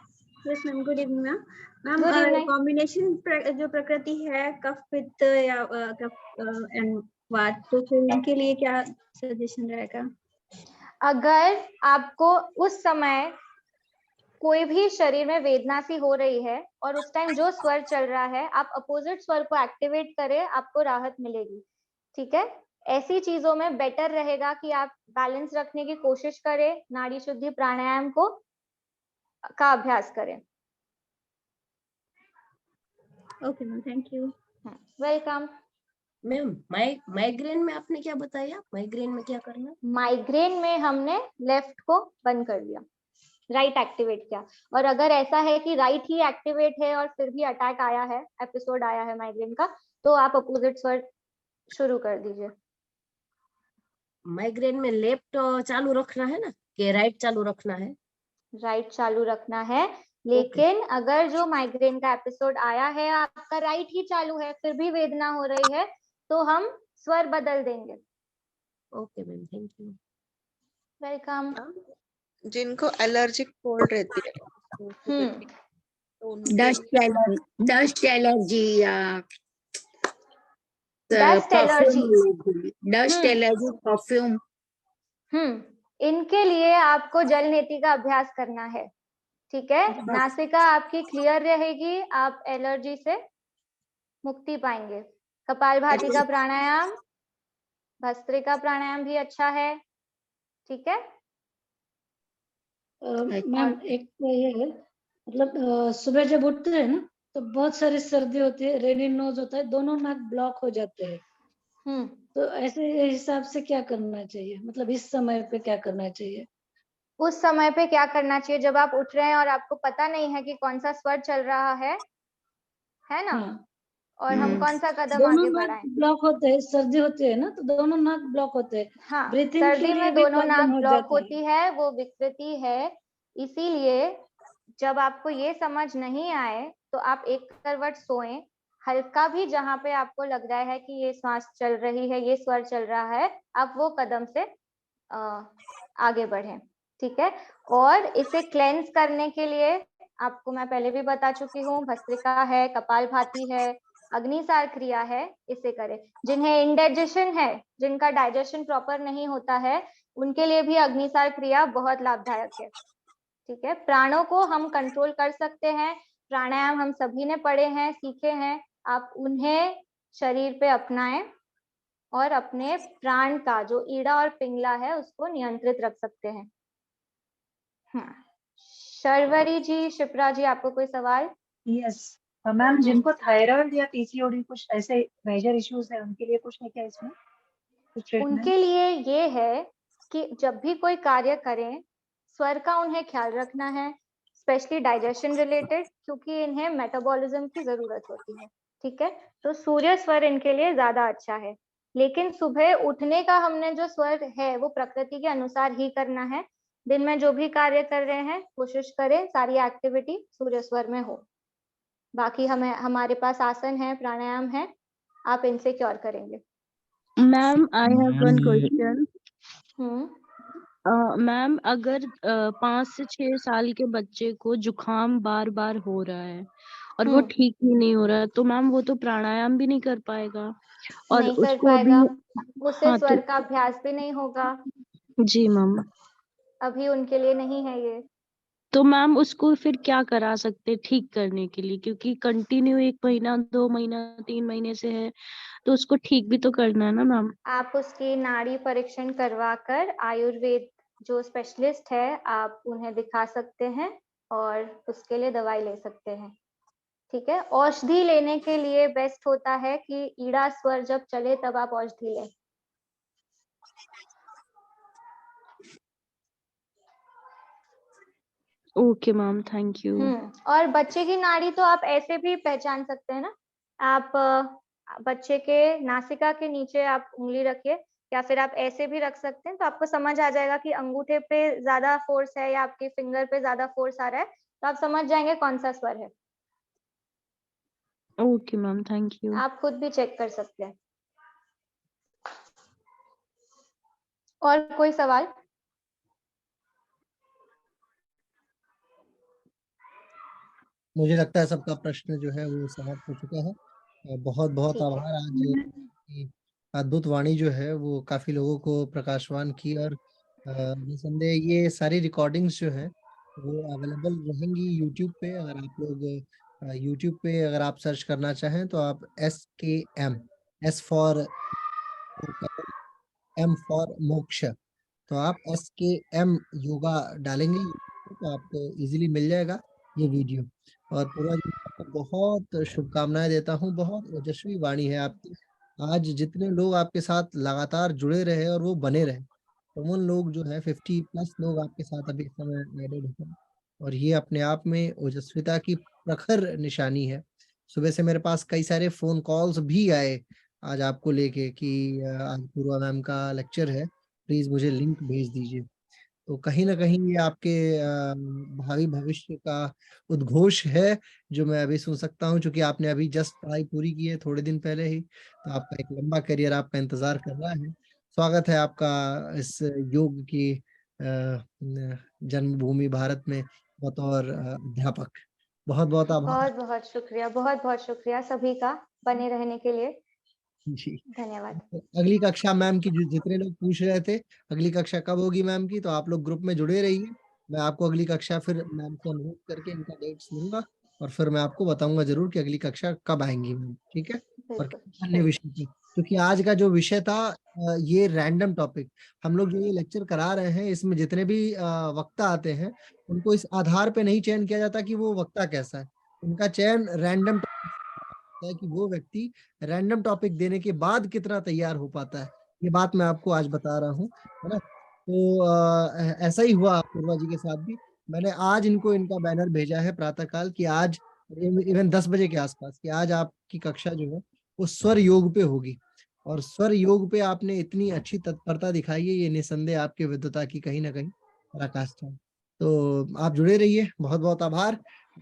Yes ma'am, good evening ma'am. Ma'am combination जो प्रकृति है कफ पित्त या कफ एंड वात, तो फिर इनके लिए क्या सजेशन रहेगा? अगर आपको उस समय कोई भी शरीर में वेदना सी हो रही है और उस टाइम जो स्वर चल रहा है, आप अपोजिट स्वर को एक्टिवेट करें, आपको राहत मिलेगी। ठीक है, ऐसी चीजों में बेटर रहेगा कि आप बैलेंस रखने की कोशिश करें, नाड़ी शुद्धि प्राणायाम का अभ्यास करें। Okay ma'am, thank you. Welcome. Ma'am migraine में आपने क्या बताया? माइग्रेन में क्या करना? माइग्रेन में हमने लेफ्ट को बंद कर दिया, राइट एक्टिवेट किया, और अगर ऐसा है कि राइट ही एक्टिवेट है और फिर भी अटैक आया है, एपिसोड आया है माइग्रेन का, तो आप अपोजिट स्वर शुरू कर दीजिए। माइग्रेन में लेफ्ट चालू रखना है ना कि राइट चालू रखना है? राइट चालू रखना है, लेकिन अगर जो माइग्रेन का एपिसोड आया है आपका राइट ही चालू है फिर भी वेदना हो रही है तो हम स्वर बदल देंगे। Okay ma'am, thank you. Welcome. जिनको एलर्जिक कोल्ड रहती है तो डस्ट एलर्जी या dust allergy, dust allergy perfume, इनके लिए आपको जल नीति का अभ्यास करना है। ठीक है, नासिका आपकी क्लियर रहेगी, आप एलर्जी से मुक्ति पाएंगे। कपालभाति का प्राणायाम, भस्त्रिका प्राणायाम भी अच्छा है। ठीक है मैम, एक तो ये है मतलब सुबह जब उठते हैं ना तो बहुत सारी सर्दी होती है, रेनी नोज होता है, दोनों नाक ब्लॉक हो जाते हैं। तो ऐसे हिसाब से क्या करना चाहिए, मतलब इस समय पे क्या करना चाहिए? उस समय पे क्या करना चाहिए जब आप उठ रहे हैं और आपको पता नहीं है कि कौन सा स्वर चल रहा है ना? और हम कौन सा कदम आगे बढ़ाएं? ब्लॉक होते हैं, सर्दी होती है ना तो दोनों नाक ब्लॉक होते हैं। हाँ, ब्रीथिंग के सर्दी लिए में भी दोनों नाक प्रॉब्लम हो ब्लॉक जाता है। होती है, वो विकृति है। इसीलिए जब आपको ये समझ नहीं आए तो आप एक करवट सोएं, हल्का भी जहां पे आपको लग रहा है कि ये सांस चल रही है, ये स्वर चल रहा है, आप वो कदम से आगे बढ़ें। ठीक है, और इसे क्लेंस करने के लिए आपको मैं पहले भी बता चुकी हूँ, भस्त्रिका है, कपालभाति है, अग्निसार क्रिया है, इसे करें। जिन्हें इंडाइजेशन है, जिनका डाइजेशन प्रॉपर नहीं होता है, उनके लिए भी अग्निसार क्रिया बहुत लाभदायक है। ठीक है, प्राणों को हम कंट्रोल कर सकते हैं, प्राणायाम हम सभी ने पढ़े हैं, सीखे हैं, आप उन्हें शरीर पे अपनाएं और अपने प्राण का जो ईड़ा और पिंगला है उसको नियंत्रित रख सकते हैं। शर्वरी जी, शिप्रा जी, आपको कोई सवाल? यस मैम, जिनको थायराइड या पीसीओडी कुछ ऐसे मेजर इश्यूज है उनके लिए कुछ है क्या इसमें कुछ ट्रीटमेंट? उनके लिए ये है कि जब भी कोई कार्य करें स्वर का उन्हें ख्याल रखना है, स्पेशली डाइजेशन रिलेटेड, क्योंकि इन्हें मेटाबॉलिज्म की जरूरत होती है। ठीक है, तो सूर्य स्वर इनके लिए ज्यादा अच्छा है। लेकिन सुबह उठने का हमने जो स्वर है वो प्रकृति के अनुसार ही करना है। दिन में जो भी कार्य कर रहे हैं कोशिश करें सारी एक्टिविटी सूर्य स्वर में हो। बाकी हमारे पास आसन है, प्राणायाम है, आप इनसे क्योर करेंगे। Ma'am I have one question. Hmm ma'am अगर 5 से 6 साल के बच्चे को जुकाम बार बार हो रहा है और वो ठीक ही नहीं हो रहा है तो मैम वो तो प्राणायाम भी नहीं कर पाएगा और नहीं कर उसको पाएगा, अभी उससे हाँ स्वर तो का अभ्यास भी नहीं होगा। जी मैम, अभी उनके लिए नहीं है ये। तो मैम उसको फिर क्या करा सकते ठीक करने के लिए, क्योंकि कंटिन्यू 1 महीना 2 महीना 3 महीने से है तो उसको ठीक भी तो करना है ना मैम। आप उसकी नाड़ी परीक्षण करवाकर आयुर्वेद जो स्पेशलिस्ट है आप उन्हें दिखा सकते हैं और उसके लिए दवाई ले सकते हैं। ठीक है, औषधि लेने के लिए बेस्ट होता है कि ईड़ा स्वर जब चले तब आप औषधि लें। Okay ma'am, thank you. और बच्चे की नाड़ी तो आप ऐसे भी पहचान सकते हैं ना, आप बच्चे के नासिका के नीचे आप उंगली रखिए या फिर आप ऐसे भी रख सकते हैं, तो आपको समझ आ जाएगा कि अंगूठे पे ज्यादा फोर्स है या आपके फिंगर पे ज्यादा फोर्स आ रहा है, तो आप समझ जाएंगे कौन सा स्वर है। Okay ma'am, thank you. आप खुद भी चेक कर सकते हैं। और कोई सवाल? मुझे लगता है सबका प्रश्न जो है वो समाप्त हो चुका है। बहुत बहुत आभार। आज की अद्भुत वाणी जो है वो काफी लोगों को प्रकाशवान की और निसंदेह ये सारी रिकॉर्डिंग्स जो है वो अवेलेबल रहेंगी यूट्यूब पे। अगर आप लोग यूट्यूब पे अगर आप सर्च करना चाहें तो आप SKM, S for M for मोक्ष, तो आप SKM योगा डालेंगे तो आपको इजीली मिल जाएगा ये वीडियो। और पूर्वा जी आपको बहुत शुभकामनाएं देता हूँ, बहुत ओजस्वी वाणी है आपकी। आज जितने लोग आपके साथ लगातार जुड़े रहे और वो बने रहे, तो उन लोग जो है 50+ लोग आपके साथ अभी समय एडेड हैं और ये अपने आप में ओजस्विता की प्रखर निशानी है। सुबह से मेरे पास कई सारे फोन कॉल्स भी आए आज आपको लेके कि आज पूर्वा मैम का लेक्चर है, प्लीज मुझे लिंक भेज दीजिए। तो कहीं ना कहीं ये आपके भावी भविष्य का उद्घोष है जो मैं अभी सुन सकता हूँ, क्योंकि आपने अभी जस्ट पढ़ाई पूरी की है थोड़े दिन पहले ही, तो आपका एक लंबा करियर आपका इंतजार कर रहा है। स्वागत है आपका इस योग की जन्मभूमि भारत में बतौर अध्यापक। बहुत बहुत आभार। बहुत बहुत शुक्रिया सभी का बने रहने के लिए जी धन्यवाद। अगली कक्षा मैम की जितने लोग पूछ रहे थे अगली कक्षा कब होगी मैम की, तो आप लोग ग्रुप में जुड़े रहिए। मैं आपको अगली कक्षा फिर मैम से अनुरोध करके इनका डेट्स लूंगा और फिर मैं आपको बताऊंगा जरूर कि अगली कक्षा कब आएंगी मैम, ठीक है। और अन्य विषय की, क्योंकि आज का जो विषय था ये रैंडम टॉपिक, हम लोग जो ये लेक्चर करा रहे हैं इसमें जितने भी वक्ता आते हैं उनको इस आधार पे नहीं चयन किया जाता कि वो वक्ता कैसा है, उनका चयन रैंडम है कि वो व्यक्ति रैंडम टॉपिक देने के बाद कितना तैयार हो पाता है। ये बात मैं आपको आज बता रहा हूँ, है ना। तो ऐसा ही हुआ पूर्वा जी के साथ भी। मैंने आज इनको इनका बैनर भेजा है प्रातःकाल कि आज इवन 10 बजे के आसपास कि आज आपकी कक्षा जो है वो स्वर योग पे होगी, और स्वर योग पे आपने इतनी अच्छी तत्परता दिखाई है, ये निसंदेह आपके विद्वता की कहीं ना कहीं पराकाष्ठा है। तो आप जुड़े रहिए। बहुत बहुत आभार।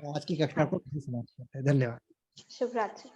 आज की कक्षा को समाप्त करते हैं। धन्यवाद। शुभ रात्रि।